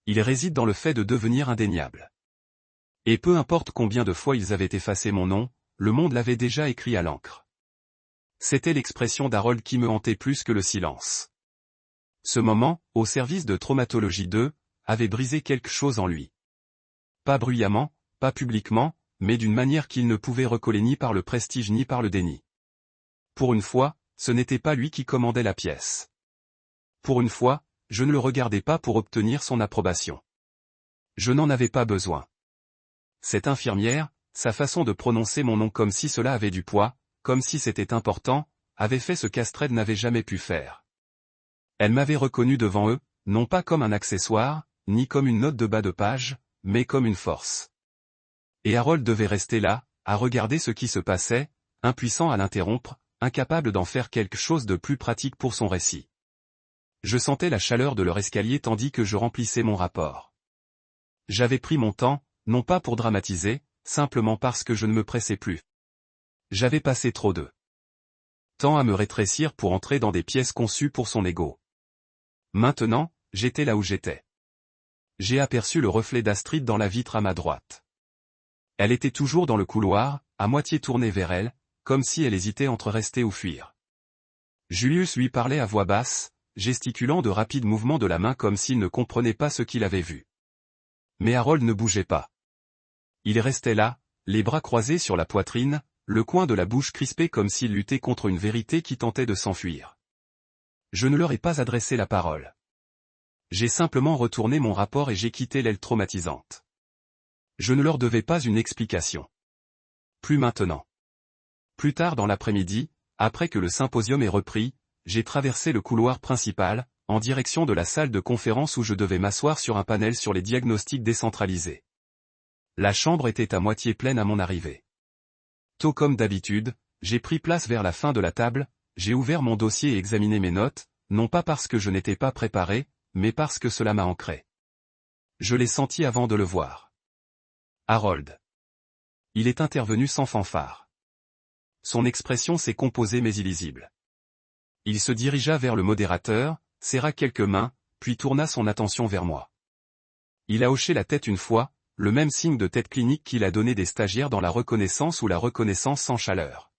Il réside dans le fait de devenir indéniable. Et peu importe combien de fois ils avaient effacé mon nom, le monde l'avait déjà écrit à l'encre. C'était l'expression d'Harold qui me hantait plus que le silence. Ce moment, au service de Traumatologie 2, avait brisé quelque chose en lui. Pas bruyamment, pas publiquement, mais d'une manière qu'il ne pouvait recoller ni par le prestige ni par le déni. Pour une fois, ce n'était pas lui qui commandait la pièce. Pour une fois, je ne le regardais pas pour obtenir son approbation. Je n'en avais pas besoin. Cette infirmière, sa façon de prononcer mon nom comme si cela avait du poids, comme si c'était important, avait fait ce qu'Astrid n'avait jamais pu faire. Elle m'avait reconnu devant eux, non pas comme un accessoire, ni comme une note de bas de page, mais comme une force. Et Harold devait rester là, à regarder ce qui se passait, impuissant à l'interrompre, incapable d'en faire quelque chose de plus pratique pour son récit. Je sentais la chaleur de leur escalier tandis que je remplissais mon rapport. J'avais pris mon temps, non pas pour dramatiser, simplement parce que je ne me pressais plus. J'avais passé trop de temps à me rétrécir pour entrer dans des pièces conçues pour son ego. Maintenant, j'étais là où j'étais. J'ai aperçu le reflet d'Astrid dans la vitre à ma droite. Elle était toujours dans le couloir, à moitié tournée vers elle, comme si elle hésitait entre rester ou fuir. Julius lui parlait à voix basse, gesticulant de rapides mouvements de la main comme s'il ne comprenait pas ce qu'il avait vu. Mais Harold ne bougeait pas. Il restait là, les bras croisés sur la poitrine, le coin de la bouche crispé comme s'il luttait contre une vérité qui tentait de s'enfuir. Je ne leur ai pas adressé la parole. J'ai simplement retourné mon rapport et j'ai quitté l'aile traumatisante. Je ne leur devais pas une explication. Plus maintenant. Plus tard dans l'après-midi, après que le symposium ait repris, j'ai traversé le couloir principal, en direction de la salle de conférence où je devais m'asseoir sur un panel sur les diagnostics décentralisés. La chambre était à moitié pleine à mon arrivée. Tôt comme d'habitude, j'ai pris place vers la fin de la table, j'ai ouvert mon dossier et examiné mes notes, non pas parce que je n'étais pas préparé, mais parce que cela m'a ancré. Je l'ai senti avant de le voir. Harold. Il est intervenu sans fanfare. Son expression s'est composée mais illisible. Il se dirigea vers le modérateur, serra quelques mains, puis tourna son attention vers moi. Il a hoché la tête une fois, le même signe de tête clinique qu'il a donné des stagiaires dans la reconnaissance ou la reconnaissance sans chaleur.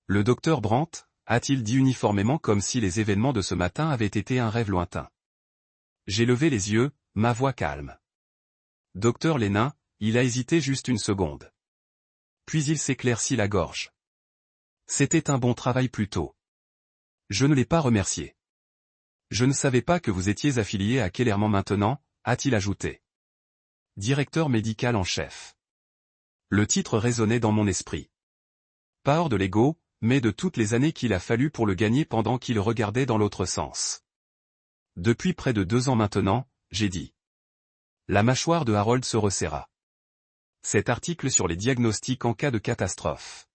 Le docteur Brandt, a-t-il dit uniformément comme si les événements de ce matin avaient été un rêve lointain. J'ai levé les yeux, ma voix calme. Docteur Lénin, il a hésité juste une seconde. Puis il s'éclaircit la gorge. C'était un bon travail plus tôt. Je ne l'ai pas remercié. Je ne savais pas que vous étiez affilié à Kellerman maintenant, a-t-il ajouté. Directeur médical en chef. Le titre résonnait dans mon esprit. Pas hors de l'ego, mais de toutes les années qu'il a fallu pour le gagner pendant qu'il regardait dans l'autre sens. Depuis près de 2 ans maintenant, j'ai dit. La mâchoire de Harold se resserra. Cet article sur les diagnostics en cas de catastrophe.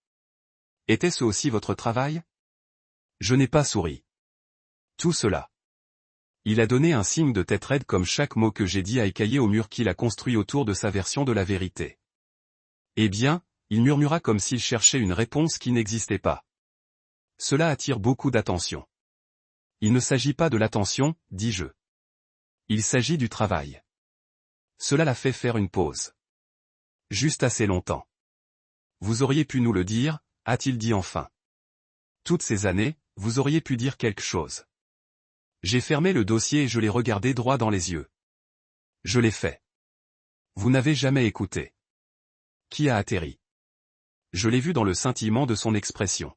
Était-ce aussi votre travail? Je n'ai pas souri. Tout cela. Il a donné un signe de tête raide comme chaque mot que j'ai dit a écaillé au mur qu'il a construit autour de sa version de la vérité. Eh bien, il murmura comme s'il cherchait une réponse qui n'existait pas. Cela attire beaucoup d'attention. Il ne s'agit pas de l'attention, dis-je. Il s'agit du travail. Cela l'a fait faire une pause. Juste assez longtemps. Vous auriez pu nous le dire, a-t-il dit enfin. Toutes ces années, vous auriez pu dire quelque chose. J'ai fermé le dossier et je l'ai regardé droit dans les yeux. Je l'ai fait. Vous n'avez jamais écouté. Qui a atterri? Je l'ai vu dans le scintillement de son expression.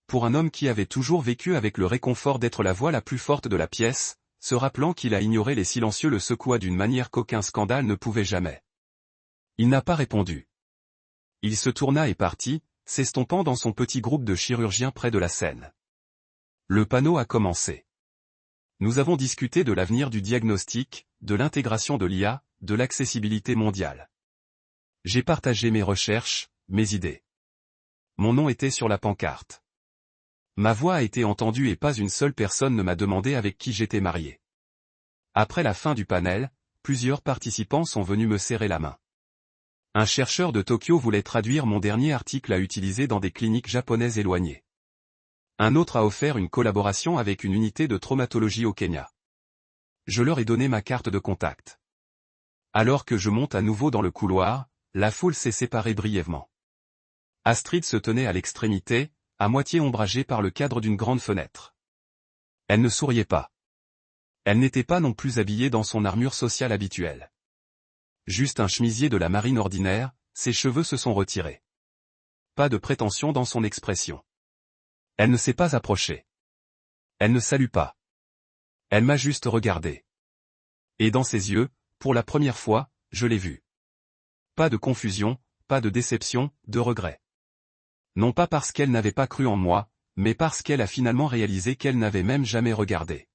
Pour un homme qui avait toujours vécu avec le réconfort d'être la voix la plus forte de la pièce, se rappelant qu'il a ignoré les silencieux le secoua d'une manière qu'aucun scandale ne pouvait jamais. Il n'a pas répondu. Il se tourna et partit, s'estompant dans son petit groupe de chirurgiens près de la scène. Le panneau a commencé. Nous avons discuté de l'avenir du diagnostic, de l'intégration de l'IA, de l'accessibilité mondiale. J'ai partagé mes recherches, mes idées. Mon nom était sur la pancarte. Ma voix a été entendue et pas une seule personne ne m'a demandé avec qui j'étais marié. Après la fin du panel, plusieurs participants sont venus me serrer la main. Un chercheur de Tokyo voulait traduire mon dernier article à utiliser dans des cliniques japonaises éloignées. Un autre a offert une collaboration avec une unité de traumatologie au Kenya. Je leur ai donné ma carte de contact. Alors que je monte à nouveau dans le couloir, la foule s'est séparée brièvement. Astrid se tenait à l'extrémité, à moitié ombragée par le cadre d'une grande fenêtre. Elle ne souriait pas. Elle n'était pas non plus habillée dans son armure sociale habituelle. Juste un chemisier de la marine ordinaire, ses cheveux se sont retirés. Pas de prétention dans son expression. Elle ne s'est pas approchée. Elle ne salue pas. Elle m'a juste regardé. Et dans ses yeux, pour la première fois, je l'ai vu. Pas de confusion, pas de déception, de regret. Non pas parce qu'elle n'avait pas cru en moi, mais parce qu'elle a finalement réalisé qu'elle n'avait même jamais regardé.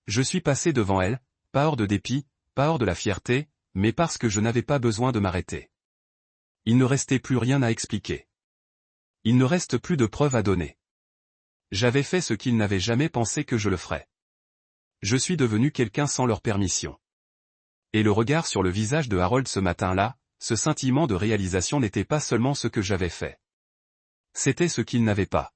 Je suis passé devant elle, pas hors de dépit, pas hors de la fierté, mais parce que je n'avais pas besoin de m'arrêter. Il ne restait plus rien à expliquer. Il ne reste plus de preuves à donner. J'avais fait ce qu'ils n'avaient jamais pensé que je le ferais. Je suis devenu quelqu'un sans leur permission. Et le regard sur le visage de Harold ce matin-là, ce scintillement de réalisation n'était pas seulement ce que j'avais fait. C'était ce qu'il n'avait pas.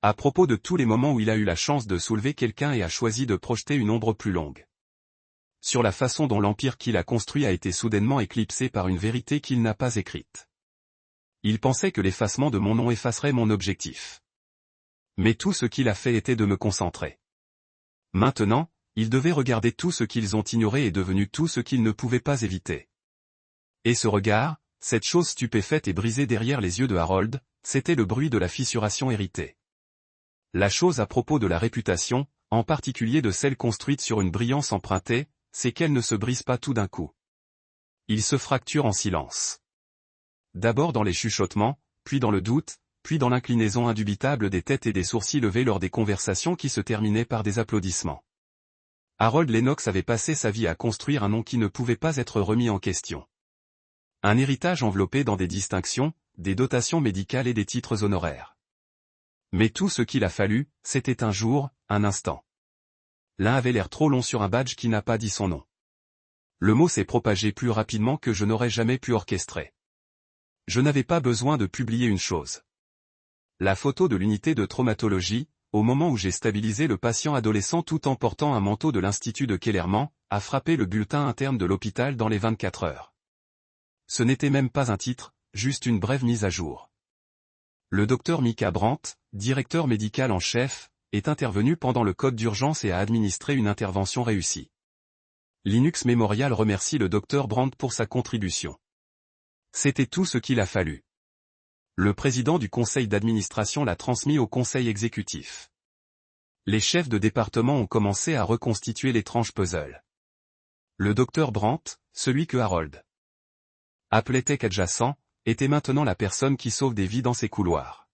À propos de tous les moments où il a eu la chance de soulever quelqu'un et a choisi de projeter une ombre plus longue. Sur la façon dont l'empire qu'il a construit a été soudainement éclipsé par une vérité qu'il n'a pas écrite. Il pensait que l'effacement de mon nom effacerait mon objectif. Mais tout ce qu'il a fait était de me concentrer. Maintenant, il devait regarder tout ce qu'ils ont ignoré et devenu tout ce qu'ils ne pouvaient pas éviter. Et ce regard, cette chose stupéfaite et brisée derrière les yeux de Harold, c'était le bruit de la fissuration héritée. La chose à propos de la réputation, en particulier de celle construite sur une brillance empruntée, c'est qu'elle ne se brise pas tout d'un coup. Il se fracture en silence. D'abord dans les chuchotements, puis dans le doute, puis dans l'inclinaison indubitable des têtes et des sourcils levés lors des conversations qui se terminaient par des applaudissements. Harold Lennox avait passé sa vie à construire un nom qui ne pouvait pas être remis en question. Un héritage enveloppé dans des distinctions, des dotations médicales et des titres honoraires. Mais tout ce qu'il a fallu, c'était un jour, un instant. L'un avait l'air trop long sur un badge qui n'a pas dit son nom. Le mot s'est propagé plus rapidement que je n'aurais jamais pu orchestrer. Je n'avais pas besoin de publier une chose. La photo de l'unité de traumatologie, au moment où j'ai stabilisé le patient adolescent tout en portant un manteau de l'Institut de Kellerman, a frappé le bulletin interne de l'hôpital dans les 24 heures. Ce n'était même pas un titre, juste une brève mise à jour. Le docteur Micah Brandt, directeur médical en chef, est intervenu pendant le code d'urgence et a administré une intervention réussie. Linux Memorial remercie le docteur Brandt pour sa contribution. C'était tout ce qu'il a fallu. Le président du conseil d'administration l'a transmis au conseil exécutif. Les chefs de département ont commencé à reconstituer l'étrange puzzle. Le docteur Brandt, celui que Harold appelait tech adjacent, était maintenant la personne qui sauve des vies dans ces couloirs.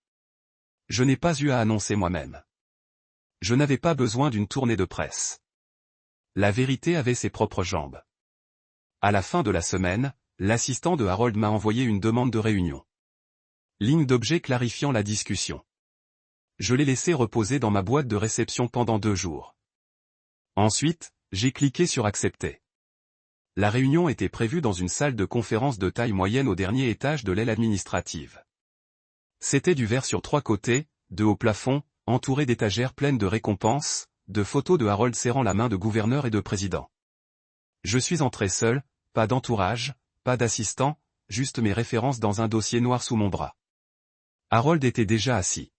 Je n'ai pas eu à annoncer moi-même. Je n'avais pas besoin d'une tournée de presse. La vérité avait ses propres jambes. À la fin de la semaine, l'assistant de Harold m'a envoyé une demande de réunion. Ligne d'objet clarifiant la discussion. Je l'ai laissé reposer dans ma boîte de réception pendant 2 jours. Ensuite, j'ai cliqué sur accepter. La réunion était prévue dans une salle de conférence de taille moyenne au dernier étage de l'aile administrative. C'était du verre sur 3 côtés, de haut plafond, entouré d'étagères pleines de récompenses, de photos de Harold serrant la main de gouverneur et de président. Je suis entré seul, pas d'entourage, pas d'assistant, juste mes références dans un dossier noir sous mon bras. Harold était déjà assis.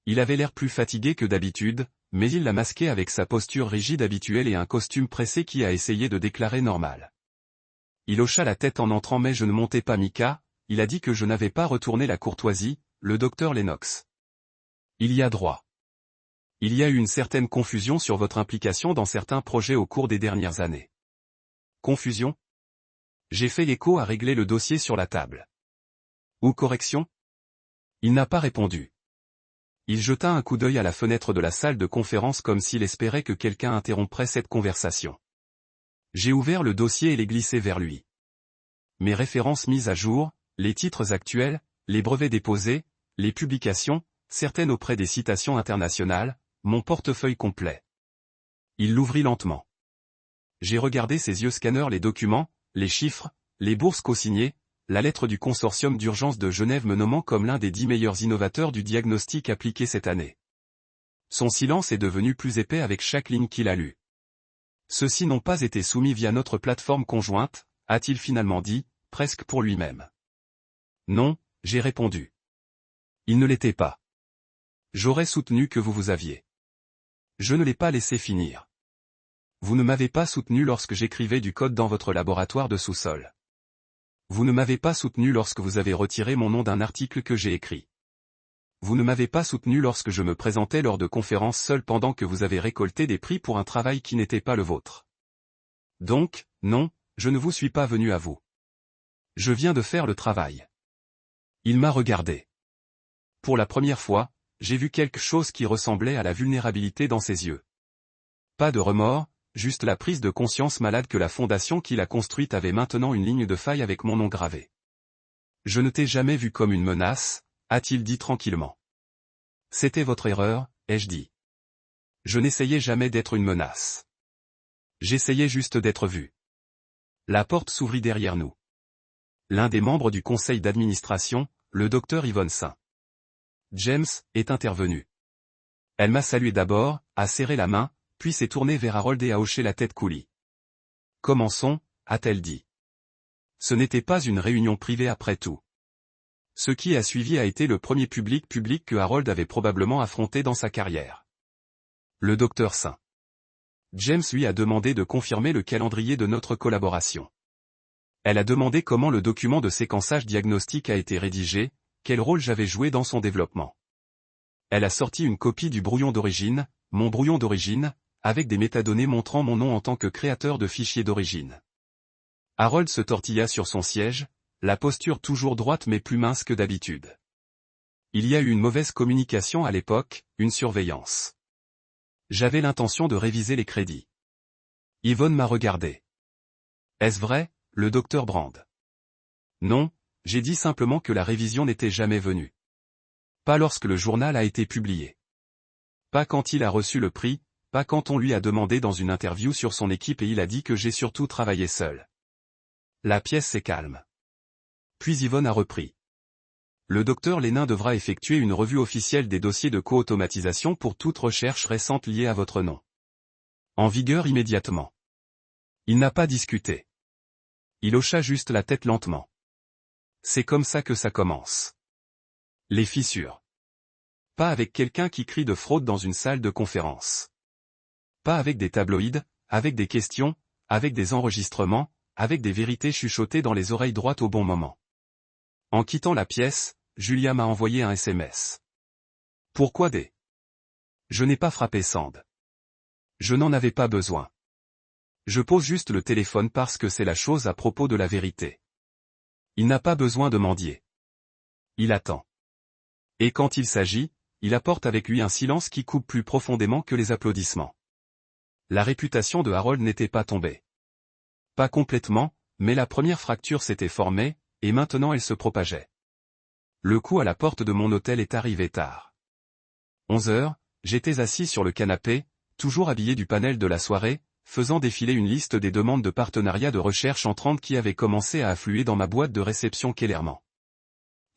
Il avait l'air plus fatigué que d'habitude, mais il l'a masqué avec sa posture rigide habituelle et un costume pressé qui a essayé de déclarer normal. Il hocha la tête en entrant mais je ne montais pas Micah, il a dit que je n'avais pas retourné la courtoisie, le docteur Lennox. Il y a droit. Il y a eu une certaine confusion sur votre implication dans certains projets au cours des dernières années. Confusion ? J'ai fait l'écho à régler le dossier sur la table. Ou correction ? Il n'a pas répondu. Il jeta un coup d'œil à la fenêtre de la salle de conférence comme s'il espérait que quelqu'un interromprait cette conversation. J'ai ouvert le dossier et l'ai glissé vers lui. Mes références mises à jour, les titres actuels, les brevets déposés, les publications, certaines auprès des citations internationales, mon portefeuille complet. Il l'ouvrit lentement. J'ai regardé ses yeux scanneurs les documents, les chiffres, les bourses co-signées, la lettre du consortium d'urgence de Genève me nommant comme l'un des 10 meilleurs innovateurs du diagnostic appliqué cette année. Son silence est devenu plus épais avec chaque ligne qu'il a lue. Ceux-ci n'ont pas été soumis via notre plateforme conjointe, a-t-il finalement dit, presque pour lui-même. Non, j'ai répondu. Il ne l'était pas. J'aurais soutenu que vous aviez. Je ne l'ai pas laissé finir. Vous ne m'avez pas soutenu lorsque j'écrivais du code dans votre laboratoire de sous-sol. Vous ne m'avez pas soutenu lorsque vous avez retiré mon nom d'un article que j'ai écrit. Vous ne m'avez pas soutenu lorsque je me présentais lors de conférences seul pendant que vous avez récolté des prix pour un travail qui n'était pas le vôtre. Donc, non, je ne vous suis pas venu à vous. Je viens de faire le travail. Il m'a regardé. Pour la première fois, j'ai vu quelque chose qui ressemblait à la vulnérabilité dans ses yeux. Pas de remords, juste la prise de conscience malade que la fondation qu'il a construite avait maintenant une ligne de faille avec mon nom gravé. Je ne t'ai jamais vu comme une menace, a-t-il dit tranquillement. C'était votre erreur, ai-je dit. Je n'essayais jamais d'être une menace. J'essayais juste d'être vu. La porte s'ouvrit derrière nous. L'un des membres du conseil d'administration, le docteur Yvonne St. James, est intervenu. Elle m'a salué d'abord, a serré la main, puis s'est tournée vers Harold et a hoché la tête coulis. Commençons, a-t-elle dit. Ce n'était pas une réunion privée après tout. Ce qui a suivi a été le premier public que Harold avait probablement affronté dans sa carrière. Le docteur St. James lui a demandé de confirmer le calendrier de notre collaboration. Elle a demandé comment le document de séquençage diagnostique a été rédigé, quel rôle j'avais joué dans son développement. Elle a sorti une copie du brouillon d'origine, mon brouillon d'origine, avec des métadonnées montrant mon nom en tant que créateur de fichiers d'origine. Harold se tortilla sur son siège, la posture toujours droite mais plus mince que d'habitude. Il y a eu une mauvaise communication à l'époque, une surveillance. J'avais l'intention de réviser les crédits. Yvonne m'a regardé. Est-ce vrai, le docteur Brand? Non, j'ai dit simplement que la révision n'était jamais venue. Pas lorsque le journal a été publié. Pas quand il a reçu le prix, pas quand on lui a demandé dans une interview sur son équipe et il a dit que j'ai surtout travaillé seul. La pièce s'est calme. Puis Yvonne a repris. Le docteur Lénin devra effectuer une revue officielle des dossiers de co-automatisation pour toute recherche récente liée à votre nom. En vigueur immédiatement. Il n'a pas discuté. Il hocha juste la tête lentement. C'est comme ça que ça commence. Les fissures. Pas avec quelqu'un qui crie de fraude dans une salle de conférence. Pas avec des tabloïds, avec des questions, avec des enregistrements, avec des vérités chuchotées dans les oreilles droites au bon moment. En quittant la pièce, Julia m'a envoyé un SMS. Pourquoi des? Je n'ai pas frappé Sand. Je n'en avais pas besoin. Je pose juste le téléphone parce que c'est la chose à propos de la vérité. Il n'a pas besoin de mendier. Il attend. Et quand il s'agit, il apporte avec lui un silence qui coupe plus profondément que les applaudissements. La réputation de Harold n'était pas tombée. Pas complètement, mais la première fracture s'était formée, et maintenant elle se propageait. Le coup à la porte de mon hôtel est arrivé tard. 11 heures, j'étais assis sur le canapé, toujours habillé du panel de la soirée, faisant défiler une liste des demandes de partenariat de recherche entrantes qui avaient commencé à affluer dans ma boîte de réception Kellerman.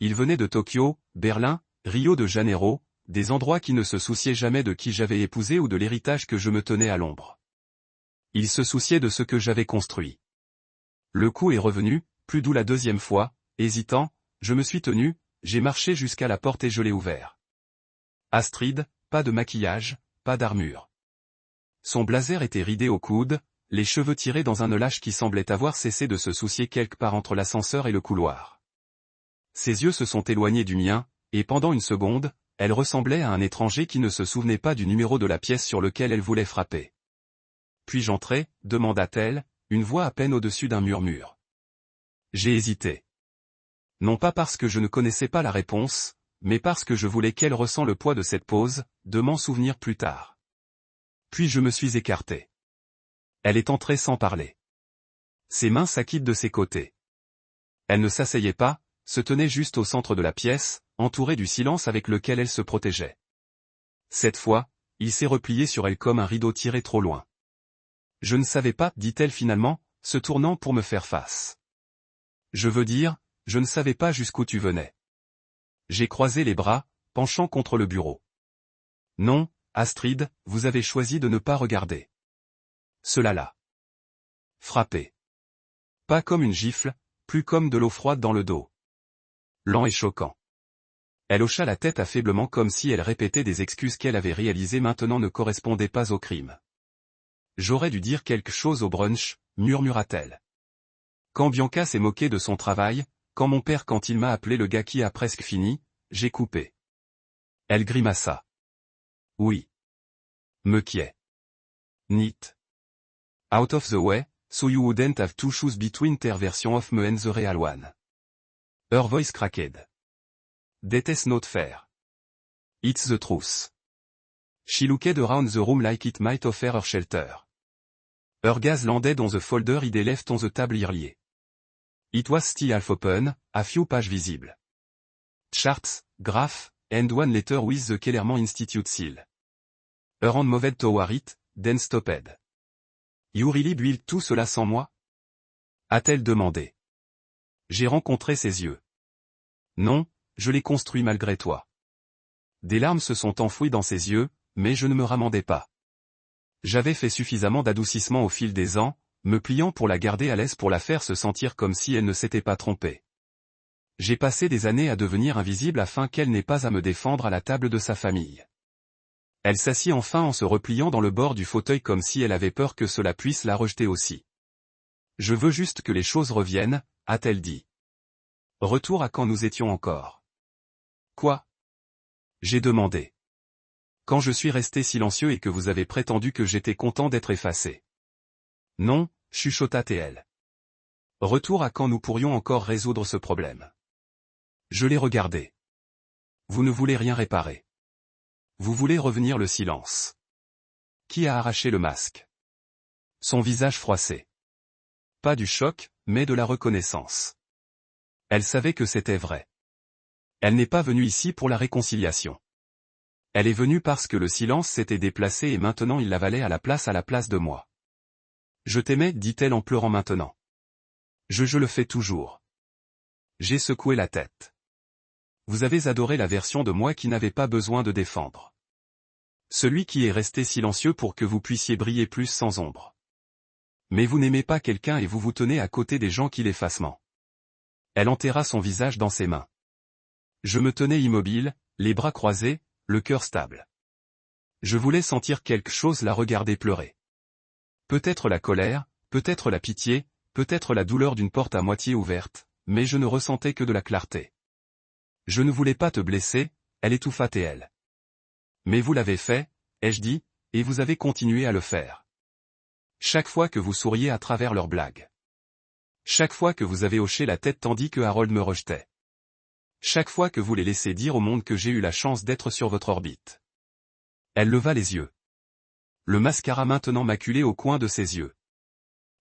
Ils venaient de Tokyo, Berlin, Rio de Janeiro, des endroits qui ne se souciaient jamais de qui j'avais épousé ou de l'héritage que je me tenais à l'ombre. Ils se souciaient de ce que j'avais construit. Le coup est revenu, plus doux la deuxième fois, hésitant, je me suis tenu, j'ai marché jusqu'à la porte et je l'ai ouvert. Astrid, pas de maquillage, pas d'armure. Son blazer était ridé au coude, les cheveux tirés dans un eulage qui semblait avoir cessé de se soucier quelque part entre l'ascenseur et le couloir. Ses yeux se sont éloignés du mien, et pendant une seconde, elle ressemblait à un étranger qui ne se souvenait pas du numéro de la pièce sur lequel elle voulait frapper. Puis-je entrer, demanda-t-elle, une voix à peine au-dessus d'un murmure. J'ai hésité. Non pas parce que je ne connaissais pas la réponse, mais parce que je voulais qu'elle ressent le poids de cette pause, de m'en souvenir plus tard. Puis je me suis écarté. Elle est entrée sans parler. Ses mains s'acquittent de ses côtés. Elle ne s'asseyait pas, se tenait juste au centre de la pièce, entourée du silence avec lequel elle se protégeait. Cette fois, il s'est replié sur elle comme un rideau tiré trop loin. Je ne savais pas, dit-elle finalement, se tournant pour me faire face. Je veux dire, je ne savais pas jusqu'où tu venais. J'ai croisé les bras, penchant contre le bureau. Non, Astrid, vous avez choisi de ne pas regarder. Cela l'a frappé. Pas comme une gifle, plus comme de l'eau froide dans le dos. Lent et choquant. Elle hocha la tête affaiblement comme si elle répétait des excuses qu'elle avait réalisées maintenant ne correspondaient pas au crime. J'aurais dû dire quelque chose au brunch, murmura-t-elle. Quand Bianca s'est moquée de son travail, quand mon père quand il m'a appelé le gars qui a presque fini, j'ai coupé. Elle grimaça. Oui. Me quiet. Neat. Out of the way, so you wouldn't have to choose between their version of me and the real one. Her voice cracked. That is not fair. It's the truth. She looked around the room like it might offer her shelter. Her gaze landed on the folder id left on the table earlier. It was still half open, a few pages visible. Charts, graph, and one letter with the Kellerman Institute seal. Her hand moved toward it, then stopped. You really built tout cela sans moi? A-t-elle demandé. J'ai rencontré ses yeux. Non, je l'ai construit malgré toi. Des larmes se sont enfouies dans ses yeux, mais je ne me ramendais pas. J'avais fait suffisamment d'adoucissement au fil des ans, me pliant pour la garder à l'aise pour la faire se sentir comme si elle ne s'était pas trompée. J'ai passé des années à devenir invisible afin qu'elle n'ait pas à me défendre à la table de sa famille. Elle s'assit enfin en se repliant dans le bord du fauteuil comme si elle avait peur que cela puisse la rejeter aussi. Je veux juste que les choses reviennent, a-t-elle dit. Retour à quand nous étions encore. Quoi? J'ai demandé. Quand je suis resté silencieux et que vous avez prétendu que j'étais content d'être effacé. Non, chuchota TL. Retour à quand nous pourrions encore résoudre ce problème. Je l'ai regardé. Vous ne voulez rien réparer. Vous voulez revenir le silence. Qui a arraché le masque? Son visage froissé. Pas du choc, mais de la reconnaissance. Elle savait que c'était vrai. Elle n'est pas venue ici pour la réconciliation. Elle est venue parce que le silence s'était déplacé et maintenant il l'avalait à la place de moi. Je t'aimais, dit-elle en pleurant maintenant. Je le fais toujours. J'ai secoué la tête. Vous avez adoré la version de moi qui n'avait pas besoin de défendre. Celui qui est resté silencieux pour que vous puissiez briller plus sans ombre. Mais vous n'aimez pas quelqu'un et vous vous tenez à côté des gens qui l'effacement. Elle enterra son visage dans ses mains. Je me tenais immobile, les bras croisés, le cœur stable. Je voulais sentir quelque chose la regarder pleurer. Peut-être la colère, peut-être la pitié, peut-être la douleur d'une porte à moitié ouverte, mais je ne ressentais que de la clarté. Je ne voulais pas te blesser, elle étouffa TL. Mais vous l'avez fait, ai-je dit, et vous avez continué à le faire. Chaque fois que vous souriez à travers leurs blagues. Chaque fois que vous avez hoché la tête tandis que Harold me rejetait. Chaque fois que vous les laissez dire au monde que j'ai eu la chance d'être sur votre orbite. Elle leva les yeux. Le mascara maintenant maculé au coin de ses yeux.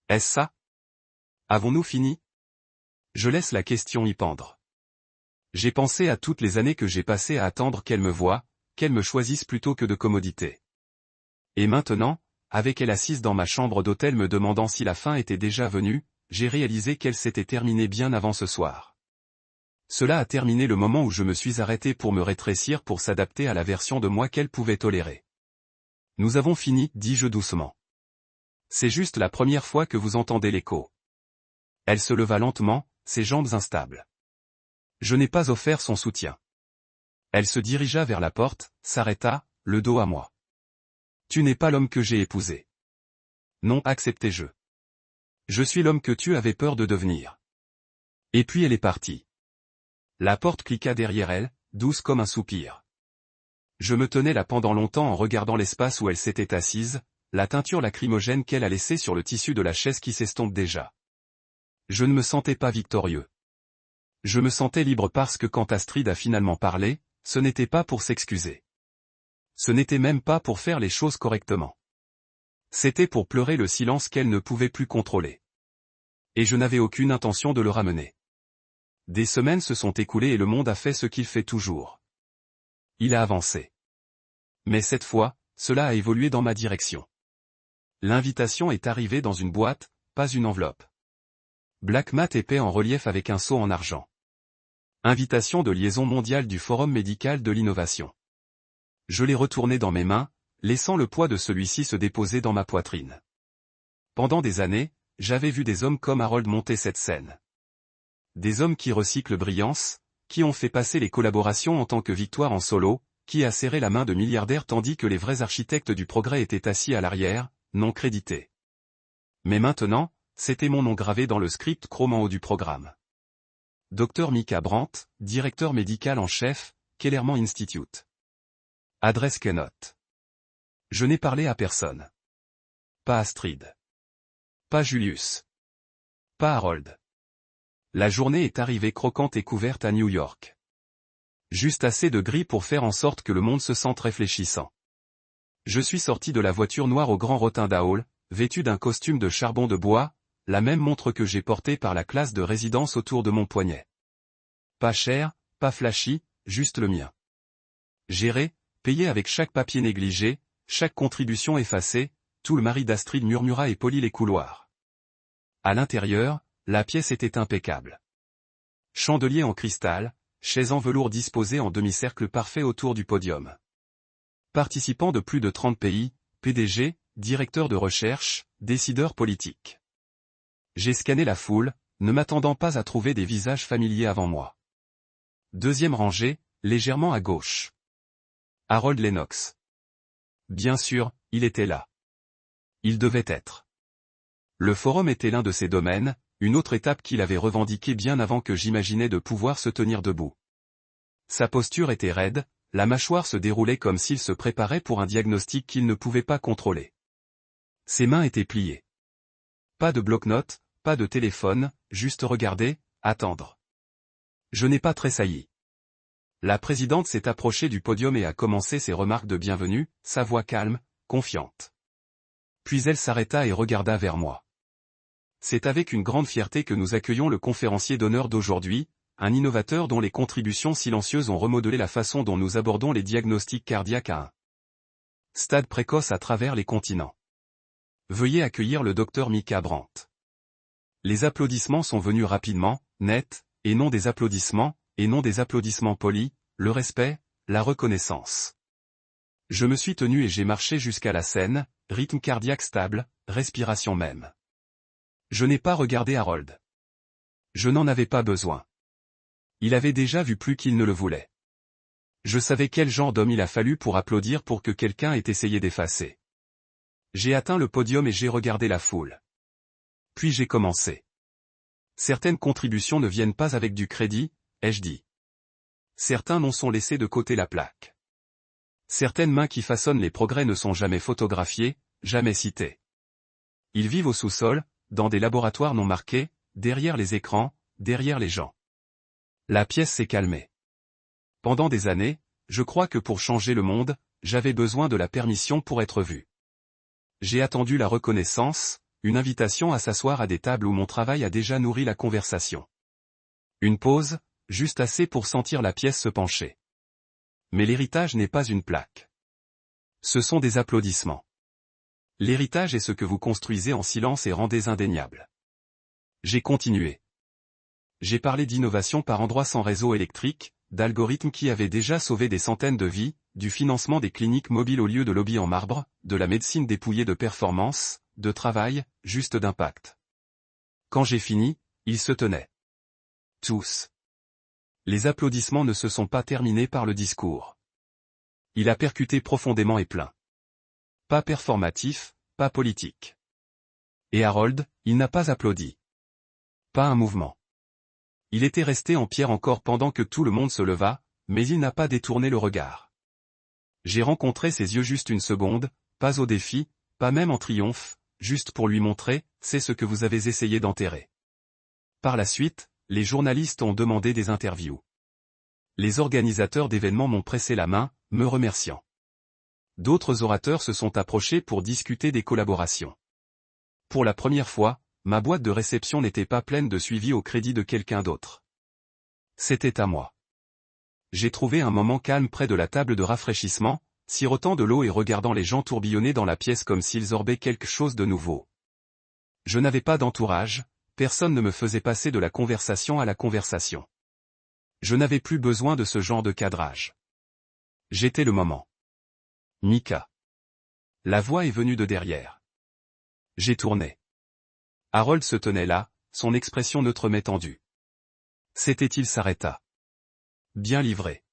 Est-ce ça? Avons-nous fini? Je laisse la question y pendre. J'ai pensé à toutes les années que j'ai passées à attendre qu'elle me voie, qu'elle me choisisse plutôt que de commodité. Et maintenant, avec elle assise dans ma chambre d'hôtel me demandant si la fin était déjà venue, j'ai réalisé qu'elle s'était terminée bien avant ce soir. Cela a terminé le moment où je me suis arrêté pour me rétrécir pour s'adapter à la version de moi qu'elle pouvait tolérer. Nous avons fini, dis-je doucement. C'est juste la première fois que vous entendez l'écho. Elle se leva lentement, ses jambes instables. Je n'ai pas offert son soutien. Elle se dirigea vers la porte, s'arrêta, le dos à moi. Tu n'es pas l'homme que j'ai épousé. Non, acceptai-je. Je suis l'homme que tu avais peur de devenir. Et puis elle est partie. La porte cliqua derrière elle, douce comme un soupir. Je me tenais là pendant longtemps en regardant l'espace où elle s'était assise, la teinture lacrymogène qu'elle a laissée sur le tissu de la chaise qui s'estompe déjà. Je ne me sentais pas victorieux. Je me sentais libre parce que quand Astrid a finalement parlé, ce n'était pas pour s'excuser. Ce n'était même pas pour faire les choses correctement. C'était pour pleurer le silence qu'elle ne pouvait plus contrôler. Et je n'avais aucune intention de le ramener. Des semaines se sont écoulées et le monde a fait ce qu'il fait toujours. Il a avancé. Mais cette fois, cela a évolué dans ma direction. L'invitation est arrivée dans une boîte, pas une enveloppe. Black mat épais en relief avec un sceau en argent. Invitation de liaison mondiale du Forum médical de l'innovation. Je l'ai retourné dans mes mains, laissant le poids de celui-ci se déposer dans ma poitrine. Pendant des années, j'avais vu des hommes comme Harold monter cette scène. Des hommes qui recyclent brillance, qui ont fait passer les collaborations en tant que victoire en solo, qui a serré la main de milliardaires tandis que les vrais architectes du progrès étaient assis à l'arrière, non crédités. Mais maintenant, c'était mon nom gravé dans le script chrome en haut du programme. Dr Mika Brandt, directeur médical en chef, Kellerman Institute. Adresse Kenote. Je n'ai parlé à personne. Pas Astrid. Pas Julius. Pas Harold. La journée est arrivée croquante et couverte à New York. Juste assez de gris pour faire en sorte que le monde se sente réfléchissant. Je suis sorti de la voiture noire au Grand Rotunda Hall, vêtu d'un costume de charbon de bois, la même montre que j'ai portée par la classe de résidence autour de mon poignet. Pas cher, pas flashy, juste le mien. Géré, payé avec chaque papier négligé, chaque contribution effacée, tout le mari d'Astrid murmura et polit les couloirs. À l'intérieur, la pièce était impeccable. Chandelier en cristal, chaises en velours disposées en demi-cercle parfait autour du podium. Participants de plus de 30 pays, PDG, directeurs de recherche, décideurs politiques. J'ai scanné la foule, ne m'attendant pas à trouver des visages familiers avant moi. Deuxième rangée, légèrement à gauche. Harold Lennox. Bien sûr, il était là. Il devait être. Le forum était l'un de ses domaines, une autre étape qu'il avait revendiquée bien avant que j'imaginais de pouvoir se tenir debout. Sa posture était raide, la mâchoire se déroulait comme s'il se préparait pour un diagnostic qu'il ne pouvait pas contrôler. Ses mains étaient pliées. Pas de bloc-notes, pas de téléphone, juste regarder, attendre. Je n'ai pas tressailli. La présidente s'est approchée du podium et a commencé ses remarques de bienvenue, sa voix calme, confiante. Puis elle s'arrêta et regarda vers moi. C'est avec une grande fierté que nous accueillons le conférencier d'honneur d'aujourd'hui, un innovateur dont les contributions silencieuses ont remodelé la façon dont nous abordons les diagnostics cardiaques à un stade précoce à travers les continents. Veuillez accueillir le Dr Micah Brandt. Les applaudissements sont venus rapidement, nets, et non des applaudissements polis, le respect, la reconnaissance. Je me suis tenu et j'ai marché jusqu'à la scène, rythme cardiaque stable, respiration même. Je n'ai pas regardé Harold. Je n'en avais pas besoin. Il avait déjà vu plus qu'il ne le voulait. Je savais quel genre d'homme il a fallu pour applaudir pour que quelqu'un ait essayé d'effacer. J'ai atteint le podium et j'ai regardé la foule. Puis j'ai commencé. Certaines contributions ne viennent pas avec du crédit, ai-je dit. Certains noms sont laissés de côté la plaque. Certaines mains qui façonnent les progrès ne sont jamais photographiées, jamais citées. Ils vivent au sous-sol, dans des laboratoires non marqués, derrière les écrans, derrière les gens. La pièce s'est calmée. Pendant des années, je crois que pour changer le monde, j'avais besoin de la permission pour être vu. J'ai attendu la reconnaissance, une invitation à s'asseoir à des tables où mon travail a déjà nourri la conversation. Une pause, juste assez pour sentir la pièce se pencher. Mais l'héritage n'est pas une plaque. Ce sont des applaudissements. L'héritage est ce que vous construisez en silence et rendez indéniable. J'ai continué. J'ai parlé d'innovation par endroits sans réseau électrique, d'algorithmes qui avaient déjà sauvé des centaines de vies, du financement des cliniques mobiles au lieu de lobbies en marbre, de la médecine dépouillée de performance, de travail, juste d'impact. Quand j'ai fini, ils se tenaient. Tous. Les applaudissements ne se sont pas terminés par le discours. Il a percuté profondément et plein. Pas performatif, pas politique. Et Harold, il n'a pas applaudi. Pas un mouvement. Il était resté en pierre encore pendant que tout le monde se leva, mais il n'a pas détourné le regard. J'ai rencontré ses yeux juste une seconde, pas au défi, pas même en triomphe, juste pour lui montrer, c'est ce que vous avez essayé d'enterrer. Par la suite, les journalistes ont demandé des interviews. Les organisateurs d'événements m'ont pressé la main, me remerciant. D'autres orateurs se sont approchés pour discuter des collaborations. Pour la première fois, ma boîte de réception n'était pas pleine de suivi au crédit de quelqu'un d'autre. C'était à moi. J'ai trouvé un moment calme près de la table de rafraîchissement, sirotant de l'eau et regardant les gens tourbillonner dans la pièce comme s'ils orbaient quelque chose de nouveau. Je n'avais pas d'entourage, personne ne me faisait passer de la conversation à la conversation. Je n'avais plus besoin de ce genre de cadrage. J'étais le moment. Micah. La voix est venue de derrière. J'ai tourné. Harold se tenait là, son expression neutre mais tendue. Il s'arrêta. Bien livré.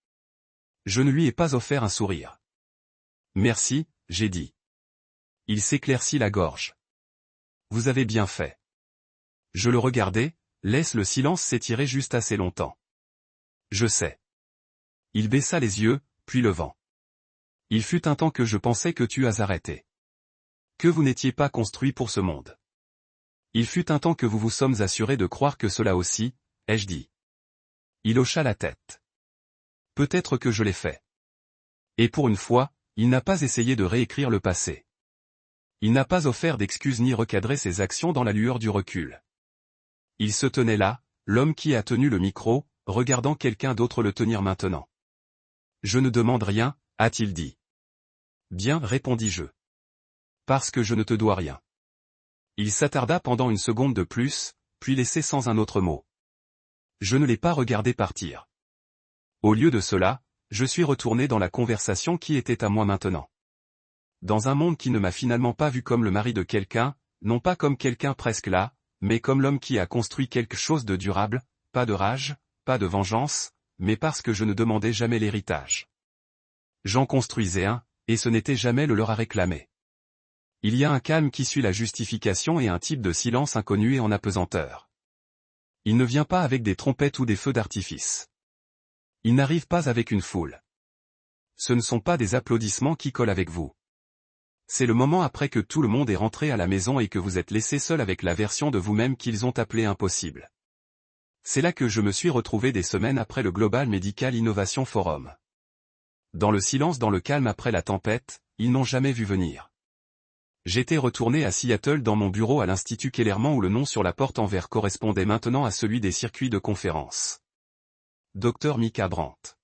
Je ne lui ai pas offert un sourire. Merci, j'ai dit. Il s'éclaircit la gorge. Vous avez bien fait. Je le regardais, laisse le silence s'étirer juste assez longtemps. Je sais. Il baissa les yeux, puis le vent. Il fut un temps que je pensais que tu as arrêté. Que vous n'étiez pas construit pour ce monde. Il fut un temps que vous vous sommes assuré de croire que cela aussi, ai-je dit. Il hocha la tête. Peut-être que je l'ai fait. Et pour une fois, il n'a pas essayé de réécrire le passé. Il n'a pas offert d'excuses ni recadré ses actions dans la lueur du recul. Il se tenait là, l'homme qui a tenu le micro, regardant quelqu'un d'autre le tenir maintenant. Je ne demande rien, a-t-il dit. Bien, répondis-je. Parce que je ne te dois rien. Il s'attarda pendant une seconde de plus, puis laissait sans un autre mot. Je ne l'ai pas regardé partir. Au lieu de cela, je suis retourné dans la conversation qui était à moi maintenant. Dans un monde qui ne m'a finalement pas vu comme le mari de quelqu'un, non pas comme quelqu'un presque là, mais comme l'homme qui a construit quelque chose de durable, pas de rage, pas de vengeance, mais parce que je ne demandais jamais l'héritage. J'en construisais un, et ce n'était jamais le leur à réclamer. Il y a un calme qui suit la justification et un type de silence inconnu et en apesanteur. Il ne vient pas avec des trompettes ou des feux d'artifice. Il n'arrive pas avec une foule. Ce ne sont pas des applaudissements qui collent avec vous. C'est le moment après que tout le monde est rentré à la maison et que vous êtes laissé seul avec la version de vous-même qu'ils ont appelée impossible. C'est là que je me suis retrouvé des semaines après le Global Medical Innovation Forum. Dans le silence, dans le calme après la tempête, ils n'ont jamais vu venir. J'étais retourné à Seattle dans mon bureau à l'Institut Kellerman où le nom sur la porte en verre correspondait maintenant à celui des circuits de conférences. Dr Micah Brandt.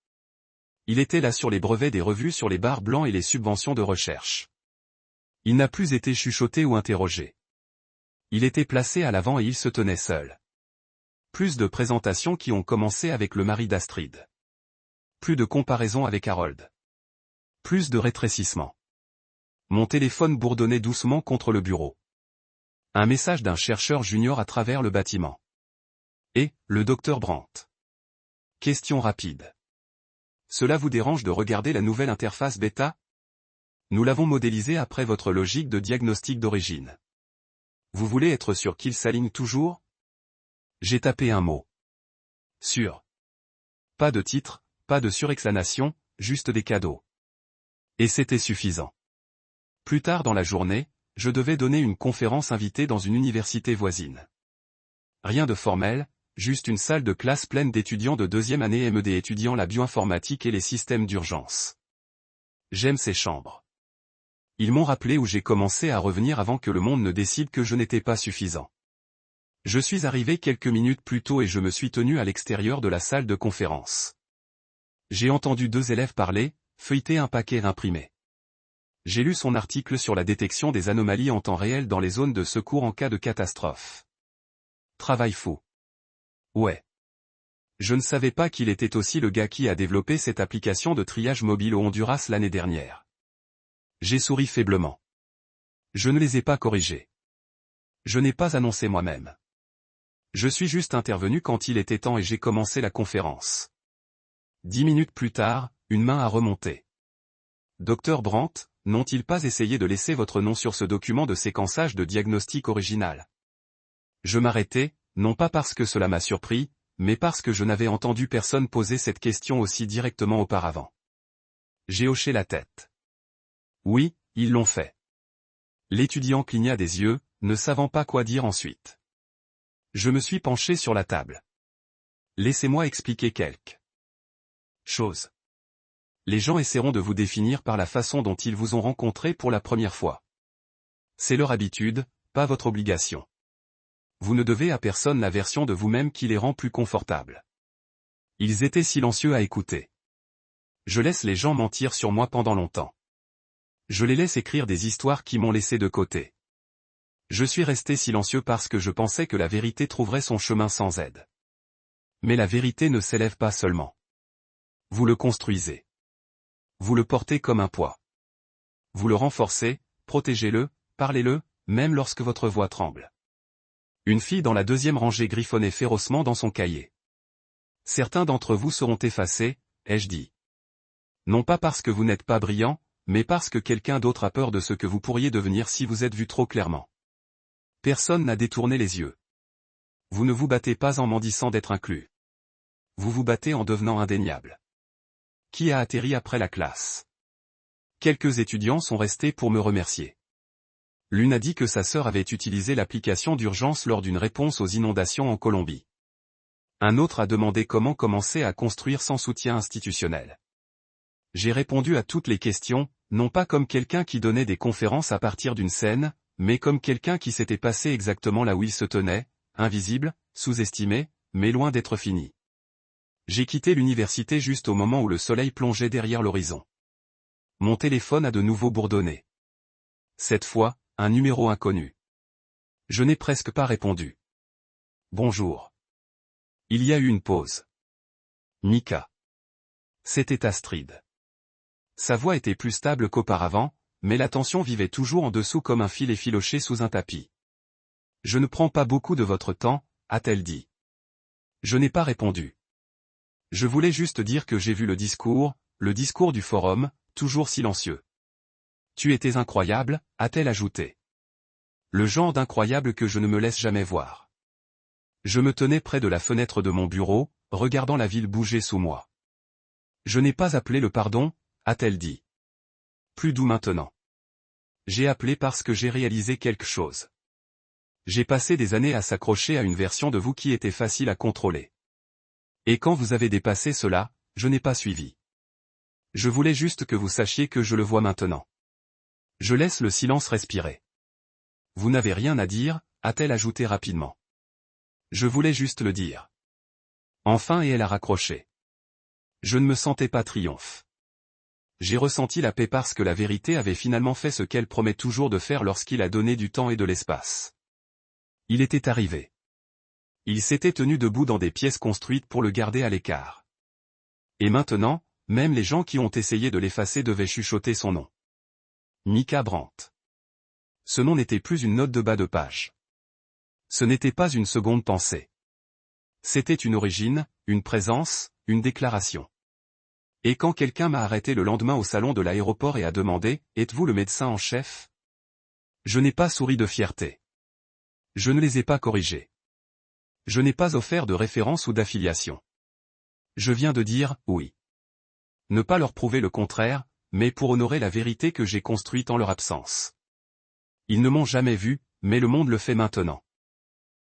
Il était là sur les brevets des revues sur les barres blancs et les subventions de recherche. Il n'a plus été chuchoté ou interrogé. Il était placé à l'avant et il se tenait seul. Plus de présentations qui ont commencé avec le mari d'Astrid. Plus de comparaisons avec Harold. Plus de rétrécissement. Mon téléphone bourdonnait doucement contre le bureau. Un message d'un chercheur junior à travers le bâtiment. Et, le docteur Brandt. Question rapide. Cela vous dérange de regarder la nouvelle interface bêta? Nous l'avons modélisée après votre logique de diagnostic d'origine. Vous voulez être sûr qu'il s'aligne toujours? J'ai tapé un mot. Sûr. Pas de titre, pas de surexclamation, juste des cadeaux. Et c'était suffisant. Plus tard dans la journée, je devais donner une conférence invitée dans une université voisine. Rien de formel, juste une salle de classe pleine d'étudiants de deuxième année MED étudiant la bioinformatique et les systèmes d'urgence. J'aime ces chambres. Ils m'ont rappelé où j'ai commencé à revenir avant que le monde ne décide que je n'étais pas suffisant. Je suis arrivé quelques minutes plus tôt et je me suis tenu à l'extérieur de la salle de conférence. J'ai entendu 2 élèves parler, feuilleter un paquet imprimé. J'ai lu son article sur la détection des anomalies en temps réel dans les zones de secours en cas de catastrophe. Travail fou. Ouais. Je ne savais pas qu'il était aussi le gars qui a développé cette application de triage mobile au Honduras l'année dernière. J'ai souri faiblement. Je ne les ai pas corrigés. Je n'ai pas annoncé moi-même. Je suis juste intervenu quand il était temps et j'ai commencé la conférence. 10 minutes plus tard, une main a remonté. Dr Brandt, n'ont-ils pas essayé de laisser votre nom sur ce document de séquençage de diagnostic original? Je m'arrêtai, non pas parce que cela m'a surpris, mais parce que je n'avais entendu personne poser cette question aussi directement auparavant. J'ai hoché la tête. Oui, ils l'ont fait. L'étudiant cligna des yeux, ne savant pas quoi dire ensuite. Je me suis penché sur la table. Laissez-moi expliquer quelque chose. Les gens essaieront de vous définir par la façon dont ils vous ont rencontré pour la première fois. C'est leur habitude, pas votre obligation. Vous ne devez à personne la version de vous-même qui les rend plus confortables. Ils étaient silencieux à écouter. Je laisse les gens mentir sur moi pendant longtemps. Je les laisse écrire des histoires qui m'ont laissé de côté. Je suis resté silencieux parce que je pensais que la vérité trouverait son chemin sans aide. Mais la vérité ne s'élève pas seulement. Vous le construisez. Vous le portez comme un poids. Vous le renforcez, protégez-le, parlez-le, même lorsque votre voix tremble. Une fille dans la 2e rangée griffonnait férocement dans son cahier. Certains d'entre vous seront effacés, ai-je dit. Non pas parce que vous n'êtes pas brillant, mais parce que quelqu'un d'autre a peur de ce que vous pourriez devenir si vous êtes vu trop clairement. Personne n'a détourné les yeux. Vous ne vous battez pas en mendicant d'être inclus. Vous vous battez en devenant indéniable. Qui a atterri après la classe? Quelques étudiants sont restés pour me remercier. L'une a dit que sa sœur avait utilisé l'application d'urgence lors d'une réponse aux inondations en Colombie. Un autre a demandé comment commencer à construire sans soutien institutionnel. J'ai répondu à toutes les questions, non pas comme quelqu'un qui donnait des conférences à partir d'une scène, mais comme quelqu'un qui s'était passé exactement là où il se tenait, invisible, sous-estimé, mais loin d'être fini. J'ai quitté l'université juste au moment où le soleil plongeait derrière l'horizon. Mon téléphone a de nouveau bourdonné. Cette fois, un numéro inconnu. Je n'ai presque pas répondu. Bonjour. Il y a eu une pause. Micah. C'était Astrid. Sa voix était plus stable qu'auparavant, mais la tension vivait toujours en dessous comme un fil effiloché sous un tapis. Je ne prends pas beaucoup de votre temps, a-t-elle dit. Je n'ai pas répondu. Je voulais juste dire que j'ai vu le discours du forum, toujours silencieux. Tu étais incroyable, a-t-elle ajouté. Le genre d'incroyable que je ne me laisse jamais voir. Je me tenais près de la fenêtre de mon bureau, regardant la ville bouger sous moi. Je n'ai pas appelé le pardon, a-t-elle dit. Plus doux maintenant. J'ai appelé parce que j'ai réalisé quelque chose. J'ai passé des années à s'accrocher à une version de vous qui était facile à contrôler. Et quand vous avez dépassé cela, je n'ai pas suivi. Je voulais juste que vous sachiez que je le vois maintenant. Je laisse le silence respirer. Vous n'avez rien à dire, a-t-elle ajouté rapidement. Je voulais juste le dire. Enfin et elle a raccroché. Je ne me sentais pas triomphe. J'ai ressenti la paix parce que la vérité avait finalement fait ce qu'elle promet toujours de faire lorsqu'il a donné du temps et de l'espace. Il était arrivé. Il s'était tenu debout dans des pièces construites pour le garder à l'écart. Et maintenant, même les gens qui ont essayé de l'effacer devaient chuchoter son nom. Micah Brandt. Ce nom n'était plus une note de bas de page. Ce n'était pas une seconde pensée. C'était une origine, une présence, une déclaration. Et quand quelqu'un m'a arrêté le lendemain au salon de l'aéroport et a demandé « Êtes-vous le médecin en chef ?» Je n'ai pas souri de fierté. Je ne les ai pas corrigés. Je n'ai pas offert de référence ou d'affiliation. Je viens de dire « oui ». Ne pas leur prouver le contraire, mais pour honorer la vérité que j'ai construite en leur absence. Ils ne m'ont jamais vu, mais le monde le fait maintenant.